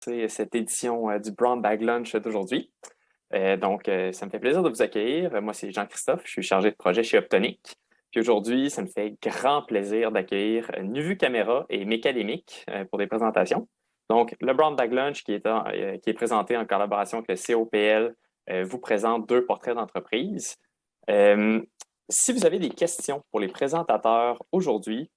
C'est cette édition du Brown Bag Lunch d'aujourd'hui. Ça me fait plaisir de vous accueillir. Moi, c'est Jean-Christophe, je suis chargé de projet chez Optonic. Puis aujourd'hui, ça me fait grand plaisir d'accueillir Nuvu Caméra et Mécadémique pour des présentations. Donc, le Brown Bag Lunch qui est présenté en collaboration avec le COPL vous présente deux portraits d'entreprise. Euh, Si vous avez des questions pour les présentateurs aujourd'hui,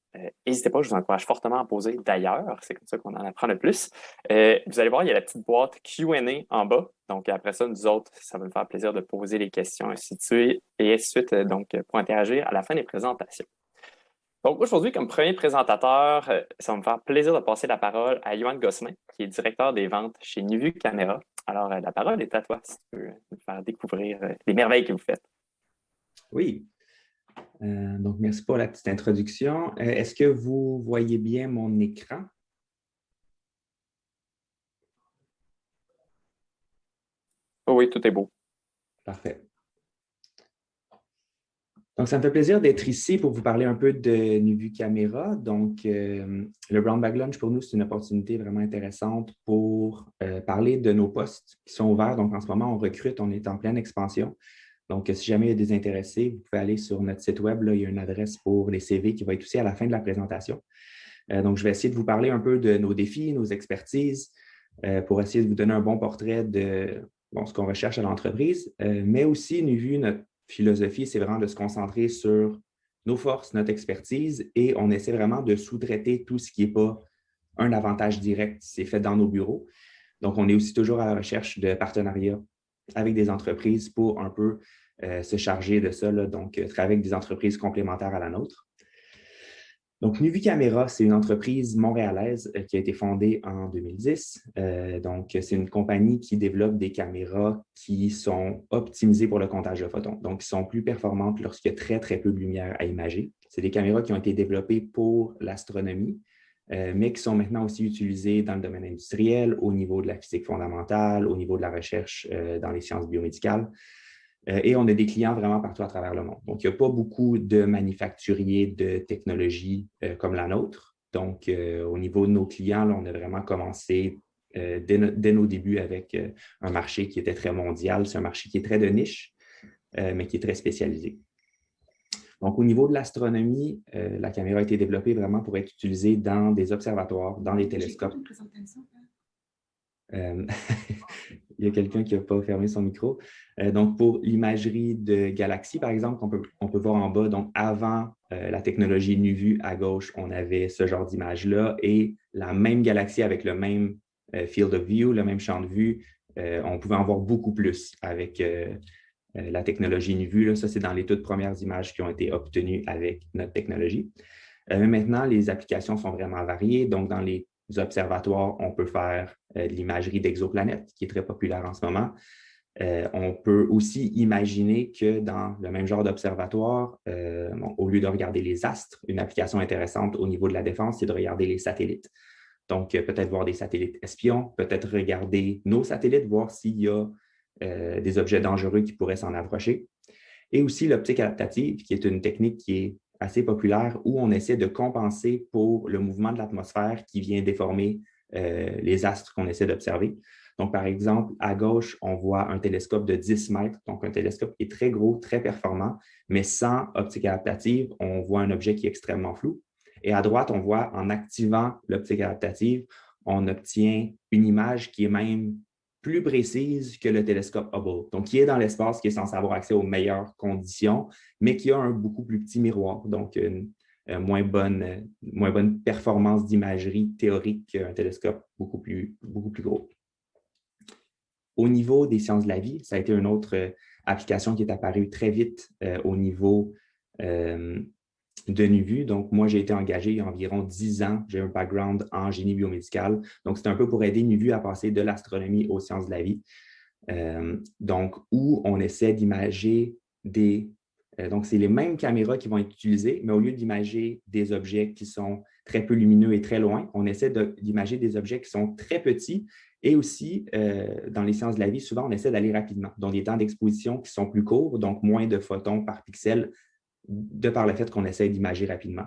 n'hésitez pas, je vous encourage fortement à en poser d'ailleurs, c'est comme ça qu'on en apprend le plus. Vous allez voir, il y a la petite boîte Q&A en bas. Donc après ça, nous autres, ça va me faire plaisir de poser les questions, ainsi de suite, et ainsi de suite, pour interagir à la fin des présentations. Donc aujourd'hui, comme premier présentateur, ça va me faire plaisir de passer la parole à Yoann Gosselin, qui est directeur des ventes chez Nuvu Caméra. Alors, la parole est à toi, si tu peux nous faire découvrir les merveilles que vous faites. Oui. Donc, merci pour la petite introduction. Est-ce que vous voyez bien mon écran? Oh oui, tout est beau. Parfait. Donc, ça me fait plaisir d'être ici pour vous parler un peu de Nuvu Caméra. Donc, le Brown Bag Lunch, pour nous, c'est une opportunité vraiment intéressante pour parler de nos postes qui sont ouverts. Donc, en ce moment, on recrute, on est en pleine expansion. Donc, si jamais il y a des intéressés, vous pouvez aller sur notre site web. Là, il y a une adresse pour les CV qui va être aussi à la fin de la présentation. Donc, je vais essayer de vous parler un peu de nos défis, nos expertises, pour essayer de vous donner un bon portrait de ce qu'on recherche à l'entreprise. Mais aussi, Nuvu, notre philosophie, c'est vraiment de se concentrer sur nos forces, notre expertise, et on essaie vraiment de sous-traiter tout ce qui n'est pas un avantage direct, c'est fait dans nos bureaux. Donc, on est aussi toujours à la recherche de partenariats avec des entreprises pour un peu se charger de ça, là, donc travailler avec des entreprises complémentaires à la nôtre. Donc, Nuvu Caméra, c'est une entreprise montréalaise qui a été fondée en 2010. Donc, c'est une compagnie qui développe des caméras qui sont optimisées pour le comptage de photons, donc qui sont plus performantes lorsqu'il y a très, très peu de lumière à imager. C'est des caméras qui ont été développées pour l'astronomie, mais qui sont maintenant aussi utilisées dans le domaine industriel, au niveau de la physique fondamentale, au niveau de la recherche dans les sciences biomédicales. Et on a des clients vraiment partout à travers le monde. Donc, il n'y a pas beaucoup de manufacturiers de technologies comme la nôtre. Donc, au niveau de nos clients, là, on a vraiment commencé dès nos débuts avec un marché qui était très mondial. C'est un marché qui est très de niche, mais qui est très spécialisé. Donc, au niveau de l'astronomie, la caméra a été développée vraiment pour être utilisée dans des observatoires, dans les télescopes. Une présentation, il y a quelqu'un qui n'a pas fermé son micro. Donc, pour l'imagerie de galaxies, par exemple, on peut voir en bas, donc avant la technologie Nuvu, à gauche, on avait ce genre d'image-là et la même galaxie avec le même field of view, le même champ de vue, on pouvait en voir beaucoup plus avec la technologie Nuvu. Là, ça, c'est dans les toutes premières images qui ont été obtenues avec notre technologie. Mais maintenant, les applications sont vraiment variées. Donc, dans les observatoires, on peut faire de l'imagerie d'exoplanètes, qui est très populaire en ce moment. On peut aussi imaginer que dans le même genre d'observatoire, au lieu de regarder les astres, une application intéressante au niveau de la défense, c'est de regarder les satellites. Donc, peut-être voir des satellites espions, peut-être regarder nos satellites, voir s'il y a des objets dangereux qui pourraient s'en approcher. Et aussi l'optique adaptative, qui est une technique qui est assez populaire où on essaie de compenser pour le mouvement de l'atmosphère qui vient déformer les astres qu'on essaie d'observer. Donc, par exemple, à gauche, on voit un télescope de 10 mètres, donc un télescope qui est très gros, très performant, mais sans optique adaptative, on voit un objet qui est extrêmement flou. Et à droite, on voit en activant l'optique adaptative, on obtient une image qui est même plus précise que le télescope Hubble. Donc, qui est dans l'espace, qui est censé avoir accès aux meilleures conditions, mais qui a un beaucoup plus petit miroir, donc une moins bonne performance d'imagerie théorique qu'un télescope beaucoup plus gros. Au niveau des sciences de la vie, ça a été une autre application qui est apparue très vite au niveau de Nuvu. Donc, moi, j'ai été engagé il y a environ 10 ans. J'ai un background en génie biomédical. Donc, c'est un peu pour aider Nuvu à passer de l'astronomie aux sciences de la vie. Donc, où on essaie d'imager des... donc, c'est les mêmes caméras qui vont être utilisées, mais au lieu d'imager des objets qui sont très peu lumineux et très loin, on essaie d'imager des objets qui sont très petits. Et aussi, dans les sciences de la vie, souvent, on essaie d'aller rapidement. Donc, des temps d'exposition qui sont plus courts, donc moins de photons par pixel, de par le fait qu'on essaie d'imager rapidement.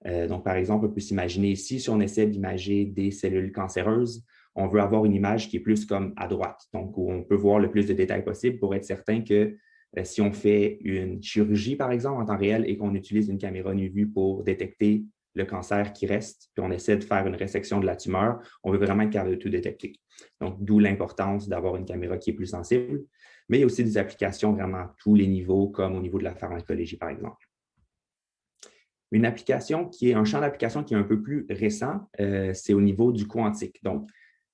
Donc, par exemple, on peut s'imaginer ici, si on essaie d'imager des cellules cancéreuses, on veut avoir une image qui est plus comme à droite, donc où on peut voir le plus de détails possible pour être certain que si on fait une chirurgie, par exemple, en temps réel et qu'on utilise une caméra nu-vue pour détecter le cancer qui reste, puis on essaie de faire une résection de la tumeur, on veut vraiment être capable de tout détecter. Donc, d'où l'importance d'avoir une caméra qui est plus sensible. Mais il y a aussi des applications vraiment à tous les niveaux, comme au niveau de la pharmacologie, par exemple. Une application qui est un champ d'application qui est un peu plus récent, c'est au niveau du quantique. Donc,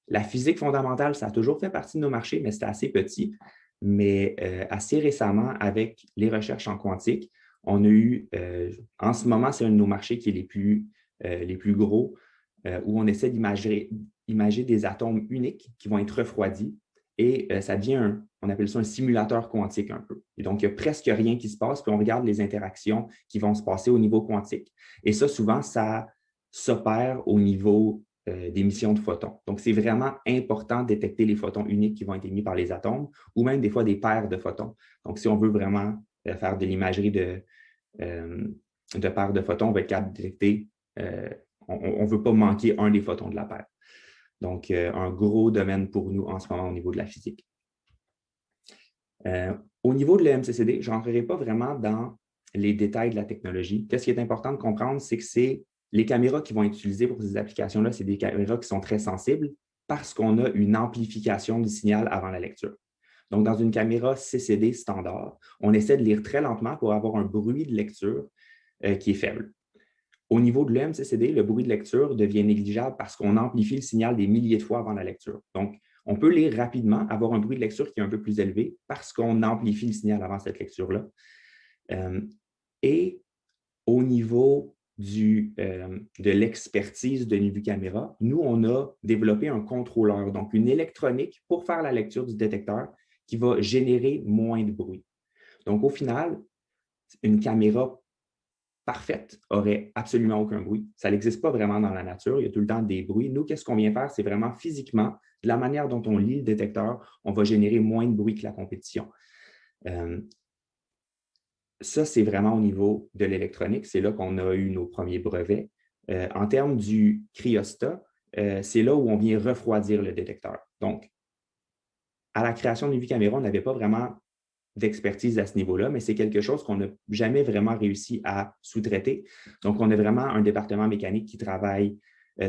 la physique fondamentale, ça a toujours fait partie de nos marchés, mais c'était assez petit. Mais assez récemment, avec les recherches en quantique, on a eu, en ce moment, c'est un de nos marchés qui est les plus gros, où on essaie d'imager des atomes uniques qui vont être refroidis et ça devient, on appelle ça un simulateur quantique un peu. Et donc, il n'y a presque rien qui se passe, puis on regarde les interactions qui vont se passer au niveau quantique. Et ça, souvent, ça s'opère au niveau d'émission de photons. Donc, c'est vraiment important de détecter les photons uniques qui vont être émis par les atomes ou même des fois des paires de photons. Donc, si on veut vraiment faire de l'imagerie de paires de photons, on va être capable de détecter, on ne veut pas manquer un des photons de la paire. Donc, un gros domaine pour nous en ce moment au niveau de la physique. Au niveau de l'EMCCD, je ne rentrerai pas vraiment dans les détails de la technologie. Qu'est-ce qui est important de comprendre, c'est que c'est les caméras qui vont être utilisées pour ces applications-là, c'est des caméras qui sont très sensibles parce qu'on a une amplification du signal avant la lecture. Donc, dans une caméra CCD standard, on essaie de lire très lentement pour avoir un bruit de lecture qui est faible. Au niveau de l'EMCCD, le bruit de lecture devient négligeable parce qu'on amplifie le signal des milliers de fois avant la lecture. Donc, on peut lire rapidement, avoir un bruit de lecture qui est un peu plus élevé parce qu'on amplifie le signal avant cette lecture-là. Et au niveau de l'expertise de NUVU caméra, nous, on a développé un contrôleur, donc une électronique pour faire la lecture du détecteur qui va générer moins de bruit. Donc, au final, une caméra parfaite aurait absolument aucun bruit. Ça n'existe pas vraiment dans la nature, il y a tout le temps des bruits. Nous, qu'est-ce qu'on vient faire? C'est vraiment physiquement, de la manière dont on lit le détecteur, on va générer moins de bruit que la compétition. Ça, c'est vraiment au niveau de l'électronique. C'est là qu'on a eu nos premiers brevets. En termes du cryostat, c'est là où on vient refroidir le détecteur. Donc, à la création d'une caméra, on n'avait pas vraiment d'expertise à ce niveau-là, mais c'est quelque chose qu'on n'a jamais vraiment réussi à sous-traiter. Donc, on a vraiment un département mécanique qui travaille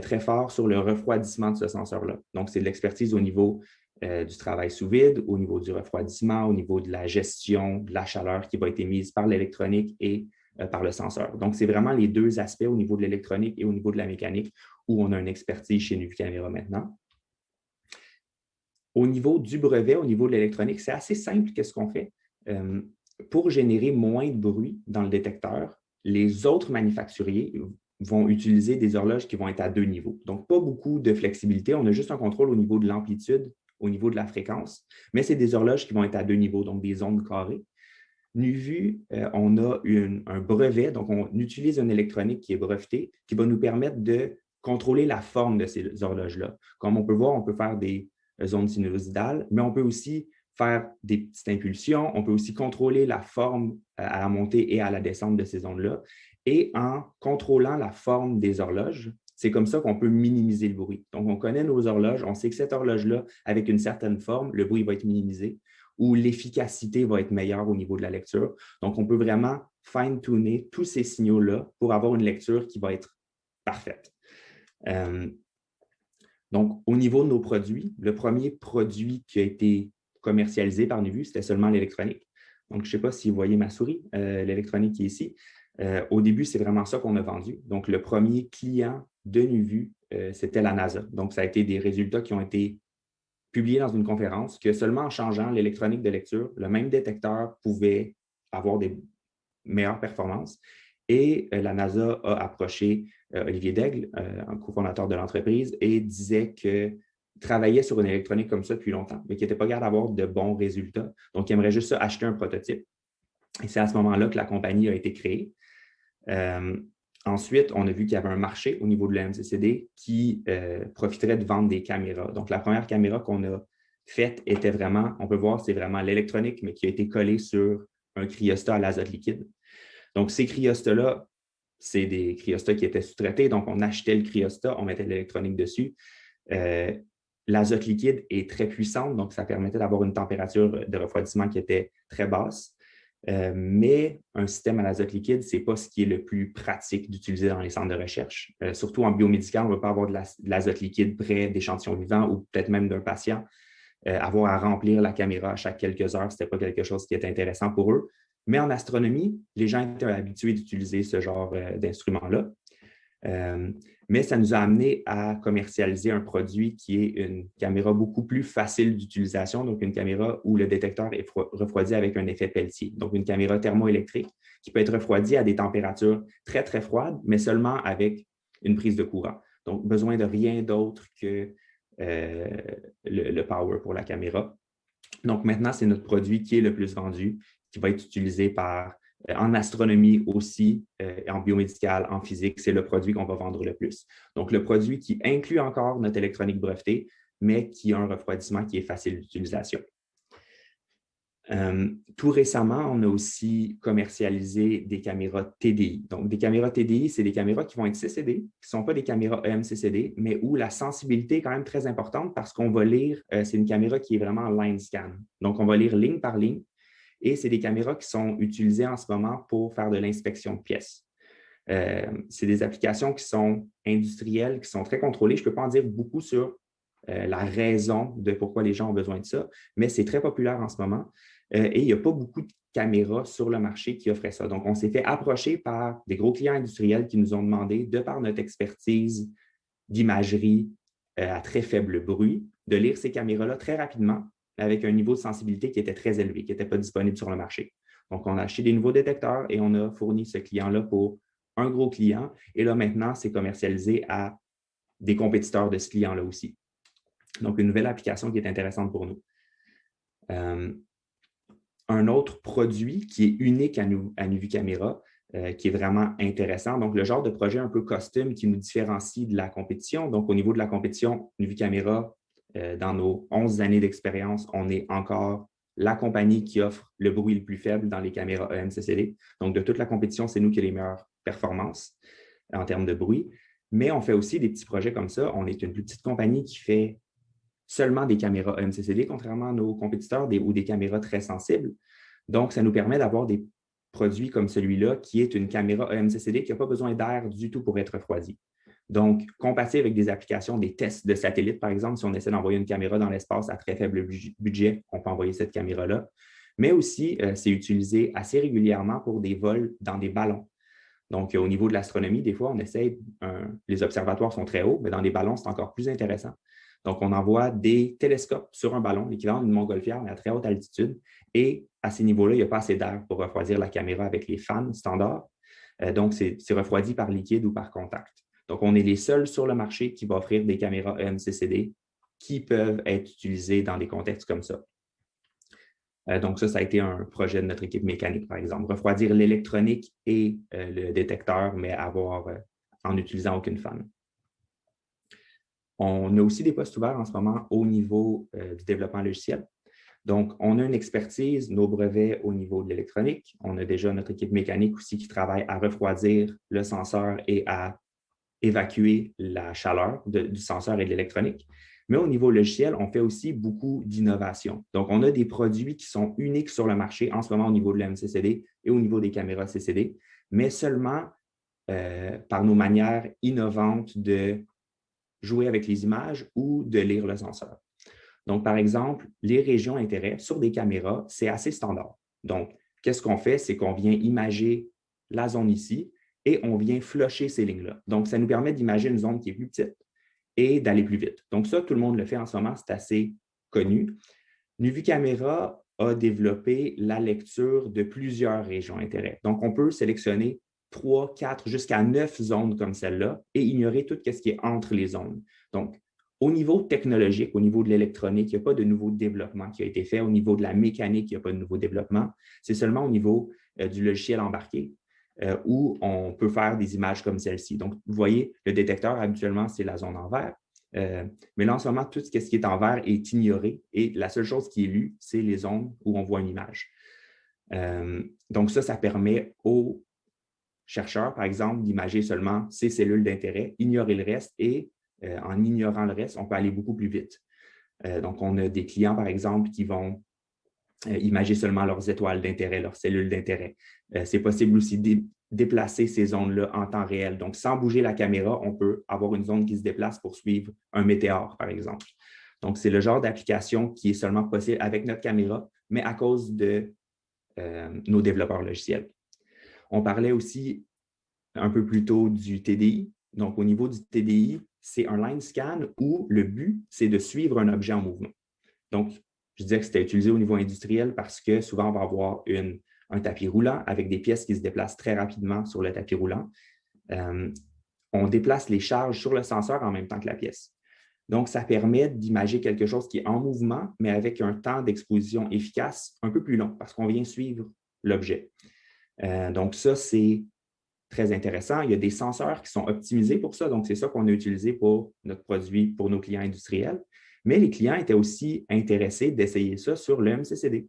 très fort sur le refroidissement de ce senseur-là. Donc, c'est de l'expertise au niveau du travail sous vide, au niveau du refroidissement, au niveau de la gestion de la chaleur qui va être émise par l'électronique et par le senseur. Donc, c'est vraiment les deux aspects au niveau de l'électronique et au niveau de la mécanique où on a une expertise chez NUVU Caméra maintenant. Au niveau du brevet, au niveau de l'électronique, c'est assez simple qu'est-ce qu'on fait. Pour générer moins de bruit dans le détecteur, les autres manufacturiers vont utiliser des horloges qui vont être à 2 niveaux. Donc, pas beaucoup de flexibilité. On a juste un contrôle au niveau de l'amplitude, au niveau de la fréquence, mais c'est des horloges qui vont être à 2 niveaux, donc des ondes carrées. NUVU, on a un brevet, donc on utilise une électronique qui est brevetée, qui va nous permettre de contrôler la forme de ces horloges-là. Comme on peut voir, on peut faire des ondes sinusoïdales, mais on peut aussi faire des petites impulsions, on peut aussi contrôler la forme à la montée et à la descente de ces ondes-là. Et en contrôlant la forme des horloges, c'est comme ça qu'on peut minimiser le bruit. Donc, on connaît nos horloges, on sait que cette horloge-là, avec une certaine forme, le bruit va être minimisé ou l'efficacité va être meilleure au niveau de la lecture. Donc, on peut vraiment fine-tuner tous ces signaux-là pour avoir une lecture qui va être parfaite. Donc, au niveau de nos produits, le premier produit qui a été commercialisé par NUVU, c'était seulement l'électronique. Donc, je ne sais pas si vous voyez ma souris, l'électronique qui est ici. Au début, c'est vraiment ça qu'on a vendu. Donc, le premier client de NUVU, c'était la NASA. Donc, ça a été des résultats qui ont été publiés dans une conférence que seulement en changeant l'électronique de lecture, le même détecteur pouvait avoir des meilleures performances. Et la NASA a approché Olivier Daigle, un cofondateur de l'entreprise, et disait qu'il travaillait sur une électronique comme ça depuis longtemps, mais qu'il n'était pas capable d'avoir de bons résultats. Donc, il aimerait juste ça, acheter un prototype. Et c'est à ce moment-là que la compagnie a été créée. Ensuite, on a vu qu'il y avait un marché au niveau de l'EMCCD qui profiterait de vendre des caméras. Donc, la première caméra qu'on a faite était vraiment, on peut voir, c'est vraiment l'électronique, mais qui a été collée sur un cryostat à l'azote liquide. Donc, ces cryostats-là, c'est des cryostats qui étaient sous-traités. Donc, on achetait le cryostat, on mettait de l'électronique dessus. L'azote liquide est très puissante, donc ça permettait d'avoir une température de refroidissement qui était très basse. Mais un système à l'azote liquide, ce n'est pas ce qui est le plus pratique d'utiliser dans les centres de recherche. Surtout en biomédical, on ne veut pas avoir de l'azote liquide près d'échantillons vivants ou peut-être même d'un patient. Avoir à remplir la caméra à chaque quelques heures, ce n'était pas quelque chose qui était intéressant pour eux. Mais en astronomie, les gens étaient habitués d'utiliser ce genre d'instrument-là. Mais ça nous a amené à commercialiser un produit qui est une caméra beaucoup plus facile d'utilisation, donc une caméra où le détecteur est refroidi avec un effet Peltier, donc une caméra thermoélectrique qui peut être refroidie à des températures très, très froides, mais seulement avec une prise de courant. Donc, besoin de rien d'autre que le power pour la caméra. Donc, maintenant, c'est notre produit qui est le plus vendu, qui va être utilisé en astronomie aussi, en biomédical, en physique, c'est le produit qu'on va vendre le plus. Donc, le produit qui inclut encore notre électronique brevetée, mais qui a un refroidissement qui est facile d'utilisation. Tout récemment, on a aussi commercialisé des caméras TDI. Donc, des caméras TDI, c'est des caméras qui vont être CCD, qui ne sont pas des caméras EMCCD, mais où la sensibilité est quand même très importante parce qu'on va lire, c'est une caméra qui est vraiment line scan. Donc, on va lire ligne par ligne et c'est des caméras qui sont utilisées en ce moment pour faire de l'inspection de pièces. C'est des applications qui sont industrielles, qui sont très contrôlées. Je ne peux pas en dire beaucoup sur la raison de pourquoi les gens ont besoin de ça, mais c'est très populaire en ce moment. Et il n'y a pas beaucoup de caméras sur le marché qui offraient ça. Donc, on s'est fait approcher par des gros clients industriels qui nous ont demandé, de par notre expertise d'imagerie à très faible bruit, de lire ces caméras-là très rapidement avec un niveau de sensibilité qui était très élevé, qui n'était pas disponible sur le marché. Donc, on a acheté des nouveaux détecteurs et on a fourni ce client-là pour un gros client. Et là, maintenant, c'est commercialisé à des compétiteurs de ce client-là aussi. Donc, une nouvelle application qui est intéressante pour nous. Un autre produit qui est unique à Nuvu Caméra, qui est vraiment intéressant. Donc, le genre de projet un peu custom qui nous différencie de la compétition. Donc, au niveau de la compétition, Nuvu Caméra, dans nos 11 années d'expérience, on est encore la compagnie qui offre le bruit le plus faible dans les caméras EMCCD. Donc, de toute la compétition, c'est nous qui avons les meilleures performances en termes de bruit. Mais on fait aussi des petits projets comme ça. On est une plus petite compagnie qui fait seulement des caméras EMCCD, contrairement à nos compétiteurs, ou des caméras très sensibles. Donc, ça nous permet d'avoir des produits comme celui-là, qui est une caméra EMCCD qui n'a pas besoin d'air du tout pour être refroidie. Donc, compatible avec des applications, des tests de satellites, par exemple, si on essaie d'envoyer une caméra dans l'espace à très faible budget, on peut envoyer cette caméra-là. Mais aussi, c'est utilisé assez régulièrement pour des vols dans des ballons. Donc, au niveau de l'astronomie, des fois, on essaie, les observatoires sont très hauts, mais dans des ballons, c'est encore plus intéressant. Donc, on envoie des télescopes sur un ballon, l'équivalent d'une montgolfière, mais à très haute altitude. Et à ces niveaux-là, il n'y a pas assez d'air pour refroidir la caméra avec les fans standards. Donc, c'est refroidi par liquide ou par contact. Donc, on est les seuls sur le marché qui va offrir des caméras EMCCD qui peuvent être utilisées dans des contextes comme ça. Donc, ça a été un projet de notre équipe mécanique, par exemple. Refroidir l'électronique et le détecteur, mais en n'utilisant aucune fan. On a aussi des postes ouverts en ce moment au niveau du développement logiciel. Donc, on a une expertise, nos brevets au niveau de l'électronique. On a déjà notre équipe mécanique aussi qui travaille à refroidir le senseur et à évacuer la chaleur du senseur et de l'électronique. Mais au niveau logiciel, on fait aussi beaucoup d'innovation. Donc, on a des produits qui sont uniques sur le marché en ce moment au niveau de l'MCCD et au niveau des caméras CCD, mais seulement par nos manières innovantes de jouer avec les images ou de lire le senseur. Donc, par exemple, les régions d'intérêt sur des caméras, c'est assez standard. Donc, qu'est-ce qu'on fait? C'est qu'on vient imager la zone ici et on vient flusher ces lignes-là. Donc, ça nous permet d'imager une zone qui est plus petite et d'aller plus vite. Donc, ça, tout le monde le fait en ce moment, c'est assez connu. Nuvu Caméra a développé la lecture de plusieurs régions d'intérêt. Donc, on peut sélectionner 3, 4, jusqu'à 9 zones comme celle-là et ignorer tout ce qui est entre les zones. Donc, au niveau technologique, au niveau de l'électronique, il n'y a pas de nouveau développement qui a été fait. Au niveau de la mécanique, il n'y a pas de nouveau développement. C'est seulement au niveau du logiciel embarqué où on peut faire des images comme celle-ci. Donc, vous voyez, le détecteur, habituellement, c'est la zone en vert. Mais là, en ce moment, tout ce qui est en vert est ignoré et la seule chose qui est lue, c'est les zones où on voit une image. Donc, ça permet aux chercheurs, par exemple, d'imager seulement ces cellules d'intérêt, ignorer le reste et en ignorant le reste, on peut aller beaucoup plus vite. Donc, on a des clients, par exemple, qui vont imager seulement leurs étoiles d'intérêt, leurs cellules d'intérêt. C'est possible aussi de déplacer ces zones-là en temps réel. Donc, sans bouger la caméra, on peut avoir une zone qui se déplace pour suivre un météore, par exemple. Donc, c'est le genre d'application qui est seulement possible avec notre caméra, mais à cause de nos développeurs logiciels. On parlait aussi un peu plus tôt du TDI. Donc, au niveau du TDI, c'est un line scan où le but, c'est de suivre un objet en mouvement. Donc, je disais que c'était utilisé au niveau industriel parce que souvent, on va avoir un tapis roulant avec des pièces qui se déplacent très rapidement sur le tapis roulant. On déplace les charges sur le senseur en même temps que la pièce. Donc, ça permet d'imager quelque chose qui est en mouvement, mais avec un temps d'exposition efficace un peu plus long parce qu'on vient suivre l'objet. Donc, ça, c'est très intéressant. Il y a des senseurs qui sont optimisés pour ça. Donc, c'est ça qu'on a utilisé pour notre produit, pour nos clients industriels. Mais les clients étaient aussi intéressés d'essayer ça sur le MCCD.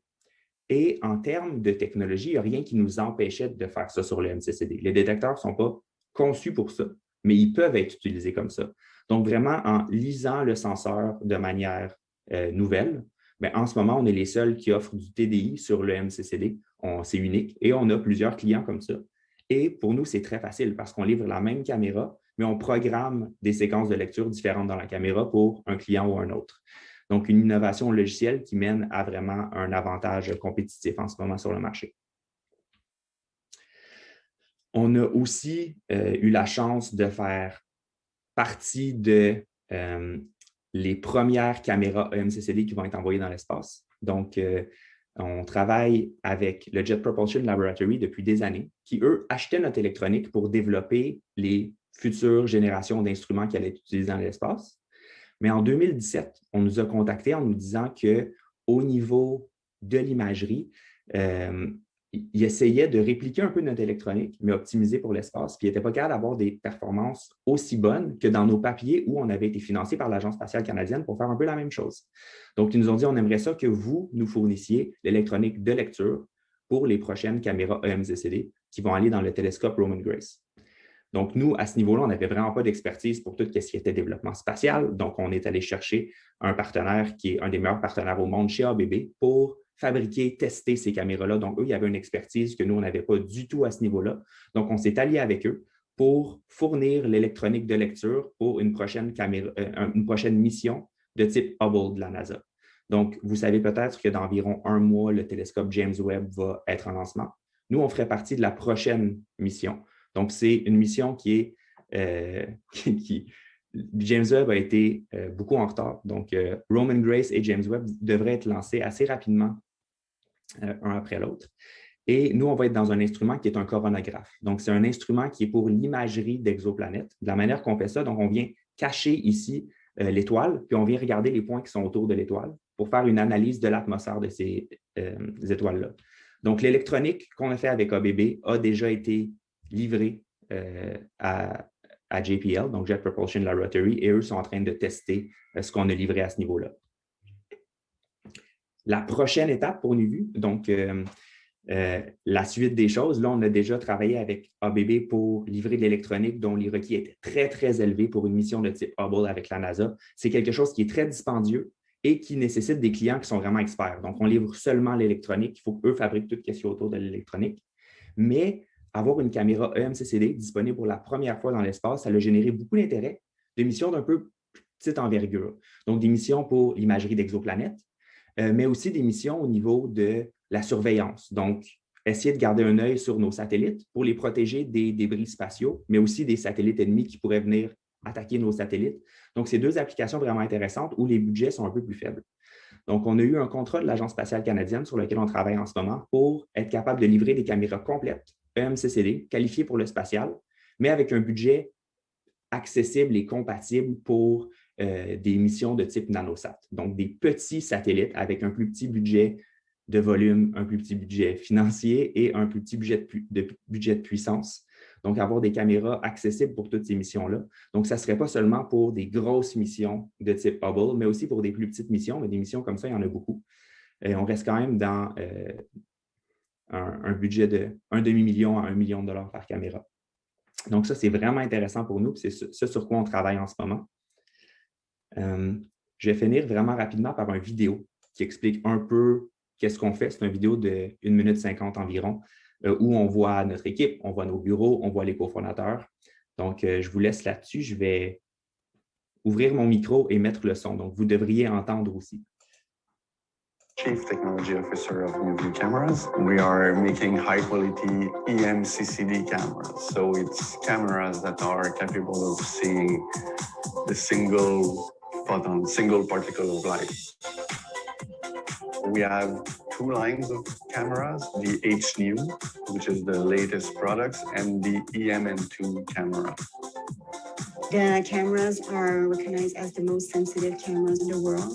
Et en termes de technologie, il n'y a rien qui nous empêchait de faire ça sur le MCCD. Les détecteurs ne sont pas conçus pour ça, mais ils peuvent être utilisés comme ça. Donc, vraiment, en lisant le senseur de manière nouvelle, bien, en ce moment, on est les seuls qui offrent du TDI sur le MCCD. C'est unique et on a plusieurs clients comme ça. Et pour nous, c'est très facile parce qu'on livre la même caméra, mais on programme des séquences de lecture différentes dans la caméra pour un client ou un autre. Donc, une innovation logicielle qui mène à vraiment un avantage compétitif en ce moment sur le marché. On a aussi eu la chance de faire partie de les premières caméras EMCCD qui vont être envoyées dans l'espace. Donc, on travaille avec le Jet Propulsion Laboratory depuis des années, qui, eux, achetaient notre électronique pour développer les futures générations d'instruments qui allaient être utilisés dans l'espace. Mais en 2017, on nous a contactés en nous disant qu'au niveau de l'imagerie, ils essayaient de répliquer un peu notre électronique, mais optimisé pour l'espace, puis ils n'étaient pas capables d'avoir des performances aussi bonnes que dans nos papiers où on avait été financé par l'Agence spatiale canadienne pour faire un peu la même chose. Donc, ils nous ont dit, on aimerait ça que vous nous fournissiez l'électronique de lecture pour les prochaines caméras EMCCD qui vont aller dans le télescope Roman Grace. Donc, nous, à ce niveau-là, on n'avait vraiment pas d'expertise pour tout ce qui était développement spatial. Donc, on est allé chercher un partenaire qui est un des meilleurs partenaires au monde chez ABB pour fabriquer, tester ces caméras-là. Donc, eux, il y avait une expertise que nous, on n'avait pas du tout à ce niveau-là. Donc, on s'est allié avec eux pour fournir l'électronique de lecture pour une prochaine mission de type Hubble de la NASA. Donc, vous savez peut-être que d'environ un mois, le télescope James Webb va être en lancement. Nous, on ferait partie de la prochaine mission. Donc, c'est une mission qui est James Webb a été beaucoup en retard. Donc, Roman Grace et James Webb devraient être lancés assez rapidement, un après l'autre. Et nous, on va être dans un instrument qui est un coronographe. Donc, c'est un instrument qui est pour l'imagerie d'exoplanètes. De la manière qu'on fait ça, donc on vient cacher ici l'étoile, puis on vient regarder les points qui sont autour de l'étoile pour faire une analyse de l'atmosphère de ces étoiles-là. Donc, l'électronique qu'on a fait avec ABB a déjà été livrée à JPL, donc Jet Propulsion Laboratory, et eux sont en train de tester ce qu'on a livré à ce niveau-là. La prochaine étape pour NUVU, donc la suite des choses, là, on a déjà travaillé avec ABB pour livrer de l'électronique dont les requis étaient très, très élevés pour une mission de type Hubble avec la NASA. C'est quelque chose qui est très dispendieux et qui nécessite des clients qui sont vraiment experts. Donc, on livre seulement l'électronique. Il faut qu'eux fabriquent tout ce qui est autour de l'électronique. Mais avoir une caméra EMCCD disponible pour la première fois dans l'espace, ça a généré beaucoup d'intérêt de missions d'un peu petite envergure. Donc, des missions pour l'imagerie d'exoplanètes, mais aussi des missions au niveau de la surveillance. Donc, essayer de garder un œil sur nos satellites pour les protéger des débris spatiaux, mais aussi des satellites ennemis qui pourraient venir attaquer nos satellites. Donc, c'est deux applications vraiment intéressantes où les budgets sont un peu plus faibles. Donc, on a eu un contrat de l'Agence spatiale canadienne sur lequel on travaille en ce moment pour être capable de livrer des caméras complètes EMCCD, qualifiées pour le spatial, mais avec un budget accessible et compatible pour des missions de type nanosat. Donc, des petits satellites avec un plus petit budget de volume, un plus petit budget financier et un plus petit budget de puissance. Donc, avoir des caméras accessibles pour toutes ces missions-là. Donc, ça ne serait pas seulement pour des grosses missions de type Hubble, mais aussi pour des plus petites missions. Mais des missions comme ça, il y en a beaucoup. Et on reste quand même dans un budget de 1 demi-million à 1 million de dollars par caméra. Donc, ça, c'est vraiment intéressant pour nous. C'est ce sur quoi on travaille en ce moment. Je vais finir vraiment rapidement par une vidéo qui explique un peu qu'est-ce qu'on fait. C'est une vidéo de 1 minute 50 environ, où on voit notre équipe, on voit nos bureaux, on voit les cofondateurs. Donc, je vous laisse là-dessus. Je vais ouvrir mon micro et mettre le son. Donc, vous devriez entendre aussi. Chief Technology Officer of NewView Cameras. We are making high-quality EMCCD cameras. So it's cameras that are capable of seeing the single photon, single particle of light. We have two lines of cameras, the HNew, which is the latest products, and the EMN2 camera. The cameras are recognized as the most sensitive cameras in the world.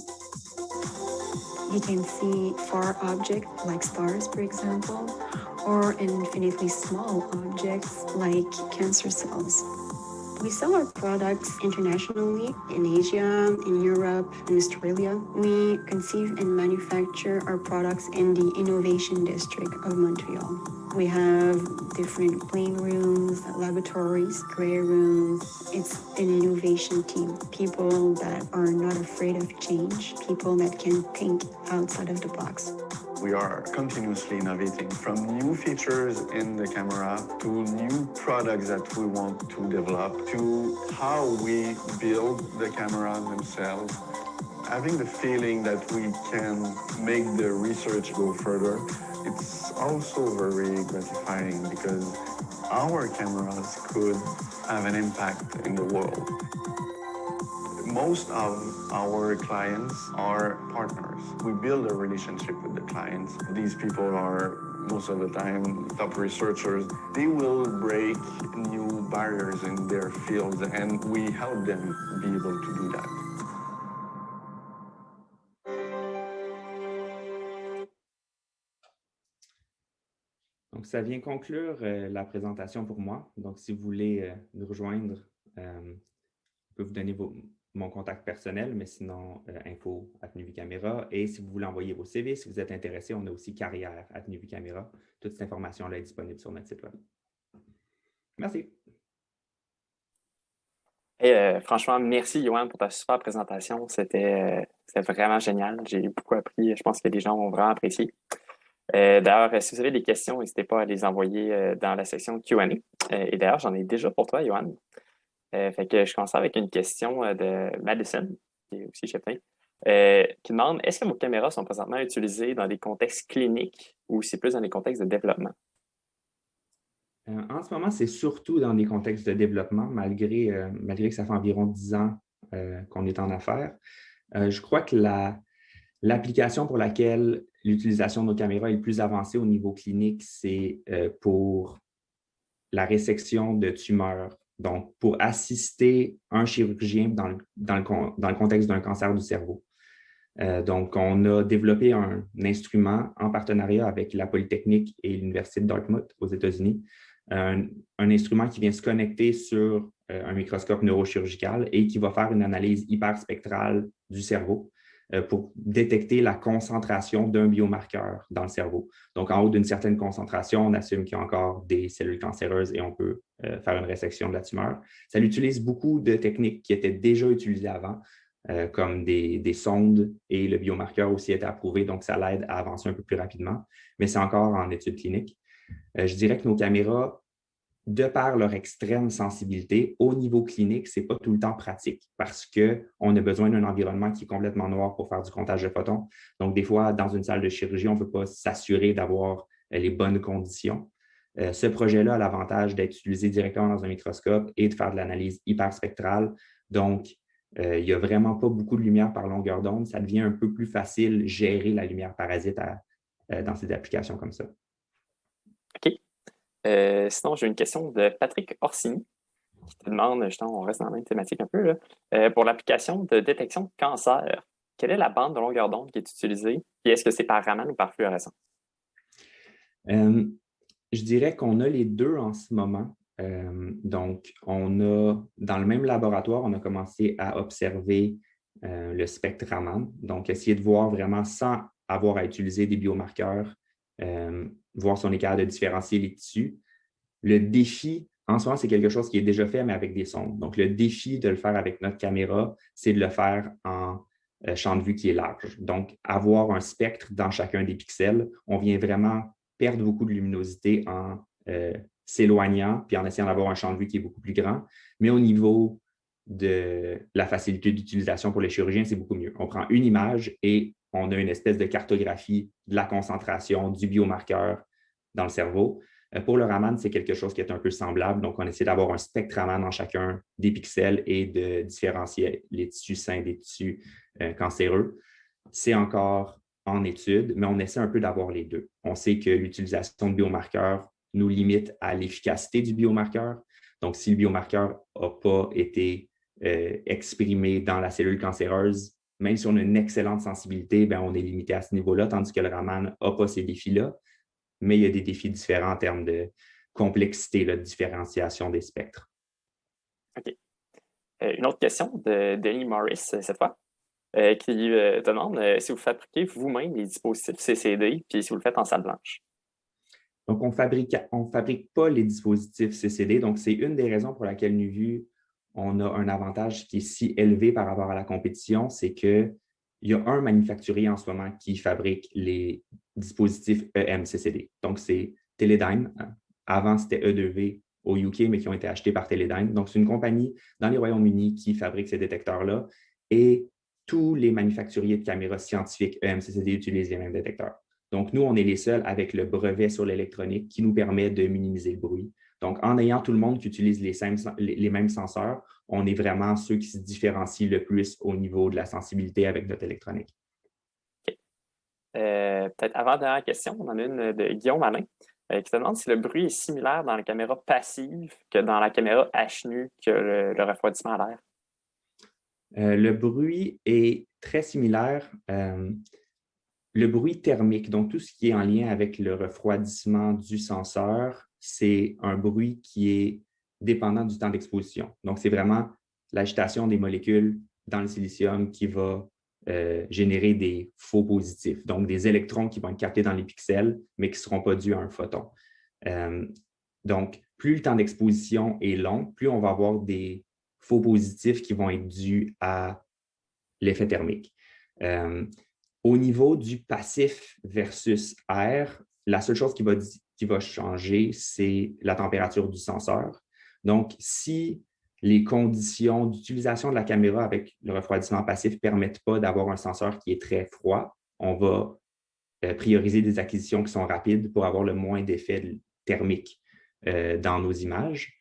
You can see far objects like stars, for example, or infinitely small objects like cancer cells. We sell our products internationally in Asia, in Europe, in Australia. We conceive and manufacture our products in the Innovation District of Montreal. We have different clean rooms, laboratories, gray rooms. It's an innovation team, people that are not afraid of change, people that can think outside of the box. We are continuously innovating from new features in the camera to new products that we want to develop to how we build the cameras themselves. Having the feeling that we can make the research go further, it's also very gratifying because our cameras could have an impact in the world. Most of our clients are partners. We build a relationship with the clients. These people are, most of the time, top researchers. They will break new barriers in their fields, and we help them be able to do that. Donc, ça vient conclure la présentation pour moi. Donc, si vous voulez nous rejoindre, je peux vous donner mon contact personnel, mais sinon, info@NewViewCamera. Et si vous voulez envoyer vos CV, si vous êtes intéressé, on a aussi carrière@NewViewCamera. Toute cette information-là est disponible sur notre site web. Merci. Et, franchement, merci, Yoann, pour ta super présentation. C'était vraiment génial. J'ai beaucoup appris. Je pense que les gens vont vraiment apprécier. D'ailleurs, si vous avez des questions, n'hésitez pas à les envoyer dans la section Q&A. Et d'ailleurs, j'en ai déjà pour toi, Yoann. Fait que je commence avec une question de Madison, qui est aussi chef qui demande, est-ce que vos caméras sont présentement utilisées dans des contextes cliniques ou c'est plus dans des contextes de développement? En ce moment, c'est surtout dans des contextes de développement, malgré que ça fait environ 10 ans qu'on est en affaires. Je crois que l'application pour laquelle l'utilisation de nos caméras est le plus avancée au niveau clinique, c'est pour la résection de tumeurs. Donc, pour assister un chirurgien dans le contexte d'un cancer du cerveau. Donc, on a développé un instrument en partenariat avec la Polytechnique et l'Université de Dartmouth aux États-Unis, un instrument qui vient se connecter sur un microscope neurochirurgical et qui va faire une analyse hyperspectrale du cerveau pour détecter la concentration d'un biomarqueur dans le cerveau. Donc, en haut d'une certaine concentration, on assume qu'il y a encore des cellules cancéreuses et on peut faire une résection de la tumeur. Ça utilise beaucoup de techniques qui étaient déjà utilisées avant, comme des sondes, et le biomarqueur aussi est approuvé, donc ça l'aide à avancer un peu plus rapidement, mais c'est encore en études cliniques. Je dirais que nos caméras, de par leur extrême sensibilité, au niveau clinique, ce n'est pas tout le temps pratique parce qu'on a besoin d'un environnement qui est complètement noir pour faire du comptage de photons. Donc, des fois, dans une salle de chirurgie, on ne peut pas s'assurer d'avoir les bonnes conditions. Ce projet-là a l'avantage d'être utilisé directement dans un microscope et de faire de l'analyse hyperspectrale. Donc, il n'y a vraiment pas beaucoup de lumière par longueur d'onde. Ça devient un peu plus facile de gérer la lumière parasite dans ces applications comme ça. OK. Sinon, j'ai une question de Patrick Orsini qui te demande, justement, on reste dans la même thématique un peu, là, pour l'application de détection de cancer, quelle est la bande de longueur d'onde qui est utilisée et est-ce que c'est par Raman ou par fluorescence? Je dirais qu'on a les deux en ce moment. Donc, on a, dans le même laboratoire, on a commencé à observer le spectre Raman, donc essayer de voir vraiment sans avoir à utiliser des biomarqueurs, voir si on est capable de différencier les tissus. Le défi, en ce moment, c'est quelque chose qui est déjà fait, mais avec des sondes. Donc, le défi de le faire avec notre caméra, c'est de le faire en champ de vue qui est large. Donc, avoir un spectre dans chacun des pixels, on vient vraiment perdre beaucoup de luminosité en s'éloignant puis en essayant d'avoir un champ de vue qui est beaucoup plus grand. Mais au niveau de la facilité d'utilisation pour les chirurgiens, c'est beaucoup mieux. On prend une image et on a une espèce de cartographie de la concentration du biomarqueur dans le cerveau. Pour le Raman, c'est quelque chose qui est un peu semblable. Donc, on essaie d'avoir un spectre Raman dans chacun des pixels et de différencier les tissus sains des tissus cancéreux. C'est encore en étude, mais on essaie un peu d'avoir les deux. On sait que l'utilisation de biomarqueurs nous limite à l'efficacité du biomarqueur. Donc, si le biomarqueur n'a pas été exprimé dans la cellule cancéreuse, même si on a une excellente sensibilité, bien, on est limité à ce niveau-là, tandis que le Raman n'a pas ces défis-là. Mais il y a des défis différents en termes de complexité, de différenciation des spectres. OK. Une autre question de Denis Morris, cette fois, qui te demande si vous fabriquez vous-même les dispositifs CCD, puis si vous le faites en salle blanche. Donc, on ne fabrique pas les dispositifs CCD. Donc, c'est une des raisons pour laquelle NuVu, on a un avantage qui est si élevé par rapport à la compétition, c'est qu'il y a un manufacturier en ce moment qui fabrique les dispositifs EMCCD. Donc, c'est Teledyne. Avant, c'était E2V au UK, mais qui ont été achetés par Teledyne. Donc, c'est une compagnie dans les Royaumes-Unis qui fabrique ces détecteurs-là. Et tous les manufacturiers de caméras scientifiques EMCCD utilisent les mêmes détecteurs. Donc, nous, on est les seuls avec le brevet sur l'électronique qui nous permet de minimiser le bruit. Donc, en ayant tout le monde qui utilise les mêmes senseurs, on est vraiment ceux qui se différencient le plus au niveau de la sensibilité avec notre électronique. OK. Peut-être avant-dernière question, on en a une de Guillaume Alain qui te demande si le bruit est similaire dans la caméra passive que dans la caméra HNU que le refroidissement à l'air. Le bruit est très similaire. Le bruit thermique, donc tout ce qui est en lien avec le refroidissement du senseur, c'est un bruit qui est dépendant du temps d'exposition. Donc, c'est vraiment l'agitation des molécules dans le silicium qui va générer des faux positifs, donc des électrons qui vont être captés dans les pixels, mais qui ne seront pas dus à un photon. Donc, plus le temps d'exposition est long, plus on va avoir des faux positifs qui vont être dus à l'effet thermique. Au niveau du passif versus air, la seule chose qui va changer, c'est la température du senseur. Donc, si les conditions d'utilisation de la caméra avec le refroidissement passif ne permettent pas d'avoir un senseur qui est très froid, on va prioriser des acquisitions qui sont rapides pour avoir le moins d'effets thermiques dans nos images.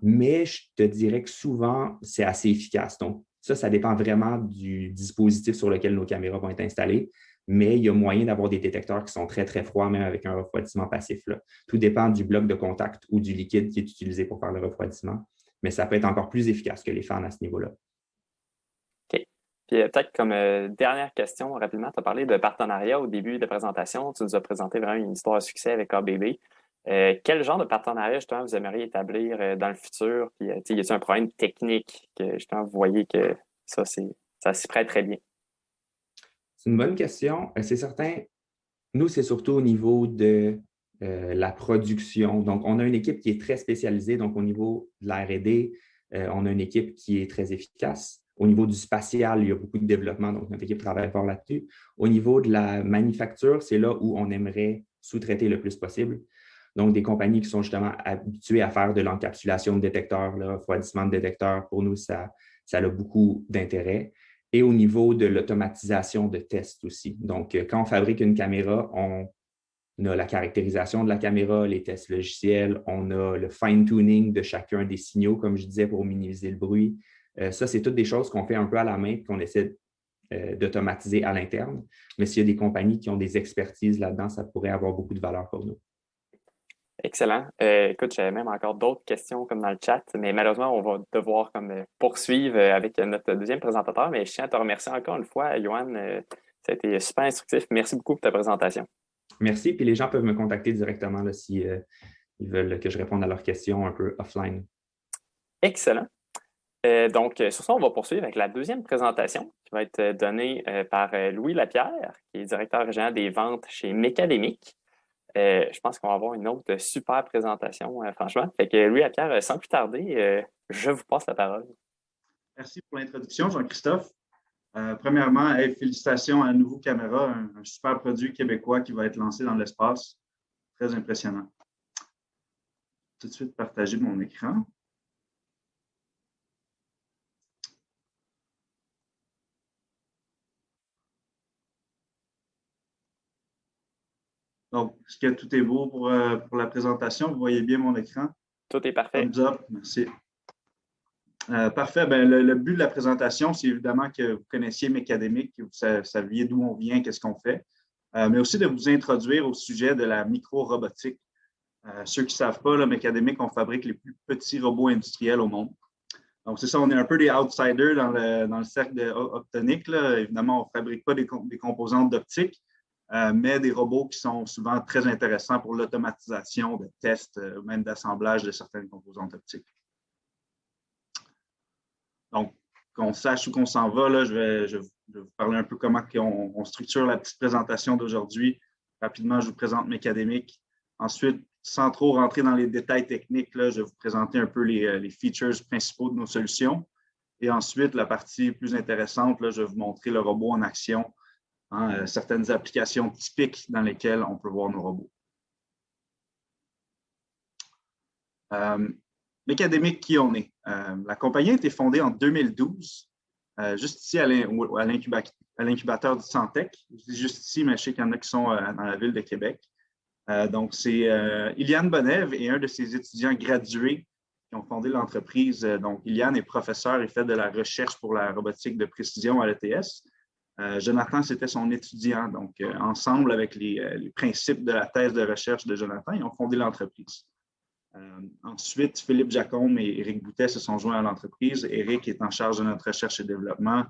Mais je te dirais que souvent, c'est assez efficace. Donc, ça dépend vraiment du dispositif sur lequel nos caméras vont être installées, mais il y a moyen d'avoir des détecteurs qui sont très, très froids, même avec un refroidissement passif. Là. Tout dépend du bloc de contact ou du liquide qui est utilisé pour faire le refroidissement, mais ça peut être encore plus efficace que les fans à ce niveau-là. OK. Puis peut-être comme dernière question, rapidement, tu as parlé de partenariat au début de la présentation. Tu nous as présenté vraiment une histoire de succès avec ABB. Quel genre de partenariat, justement, vous aimeriez établir dans le futur? Puis, y a-t-il un problème technique que, justement, vous voyez que ça s'y prête très bien? C'est une bonne question. C'est certain. Nous, c'est surtout au niveau de la production. Donc, on a une équipe qui est très spécialisée. Donc, au niveau de la R&D, on a une équipe qui est très efficace. Au niveau du spatial, il y a beaucoup de développement. Donc, notre équipe travaille fort là-dessus. Au niveau de la manufacture, c'est là où on aimerait sous-traiter le plus possible. Donc, des compagnies qui sont justement habituées à faire de l'encapsulation de détecteurs, le refroidissement de détecteurs, pour nous, ça a beaucoup d'intérêt. Et au niveau de l'automatisation de tests aussi. Donc, quand on fabrique une caméra, on a la caractérisation de la caméra, les tests logiciels, on a le fine-tuning de chacun des signaux, comme je disais, pour minimiser le bruit. Ça, c'est toutes des choses qu'on fait un peu à la main et qu'on essaie d'automatiser à l'interne. Mais s'il y a des compagnies qui ont des expertises là-dedans, ça pourrait avoir beaucoup de valeur pour nous. Excellent. Écoute, j'avais même encore d'autres questions comme dans le chat, mais malheureusement, on va devoir poursuivre avec notre deuxième présentateur. Mais je tiens à te remercier encore une fois, Yohan. Ça a été super instructif. Merci beaucoup pour ta présentation. Merci. Puis les gens peuvent me contacter directement si ils veulent que je réponde à leurs questions un peu offline. Excellent. Donc, sur ça, on va poursuivre avec la deuxième présentation qui va être donnée par Louis Lapierre, qui est directeur régional des ventes chez Mécadémique. Je pense qu'on va avoir une autre super présentation, franchement. Fait que Louis Lapierre, sans plus tarder, je vous passe la parole. Merci pour l'introduction, Jean-Christophe. Premièrement, félicitations à Nouveau Caméra, un super produit québécois qui va être lancé dans l'espace. Très impressionnant. Tout de suite partager mon écran. Donc, est-ce que tout est beau pour la présentation? Vous voyez bien mon écran? Tout est parfait. Thumbs up, merci. Parfait. Ben, le but de la présentation, c'est évidemment que vous connaissiez Mécadémic, que vous saviez d'où on vient, qu'est-ce qu'on fait, mais aussi de vous introduire au sujet de la micro-robotique. Ceux qui ne savent pas, Mécadémic, on fabrique les plus petits robots industriels au monde. Donc, c'est ça, on est un peu des outsiders dans le cercle optonique. Évidemment, on ne fabrique pas des composantes d'optique, mais des robots qui sont souvent très intéressants pour l'automatisation de tests, même d'assemblage de certaines composantes optiques. Donc, qu'on sache où qu'on s'en va, là, je vais vous parler un peu comment on structure la petite présentation d'aujourd'hui. Rapidement, je vous présente Mécadémic. Ensuite, sans trop rentrer dans les détails techniques, là, je vais vous présenter un peu les features principaux de nos solutions. Et ensuite, la partie plus intéressante, là, je vais vous montrer le robot en action, certaines applications typiques dans lesquelles on peut voir nos robots. Mécadémic, qui on est? La compagnie a été fondée en 2012, juste ici à l'incubateur du Santec. Je dis juste ici, mais je sais qu'il y en a qui sont dans la ville de Québec. Donc, c'est Iliane Bonnève et un de ses étudiants gradués qui ont fondé l'entreprise. Donc, Iliane est professeur et fait de la recherche pour la robotique de précision à l'ETS. Jonathan, c'était son étudiant. Donc, ensemble, avec les principes de la thèse de recherche de Jonathan, ils ont fondé l'entreprise. Ensuite, Philippe Jacombe et Éric Boutet se sont joints à l'entreprise. Éric est en charge de notre recherche et développement.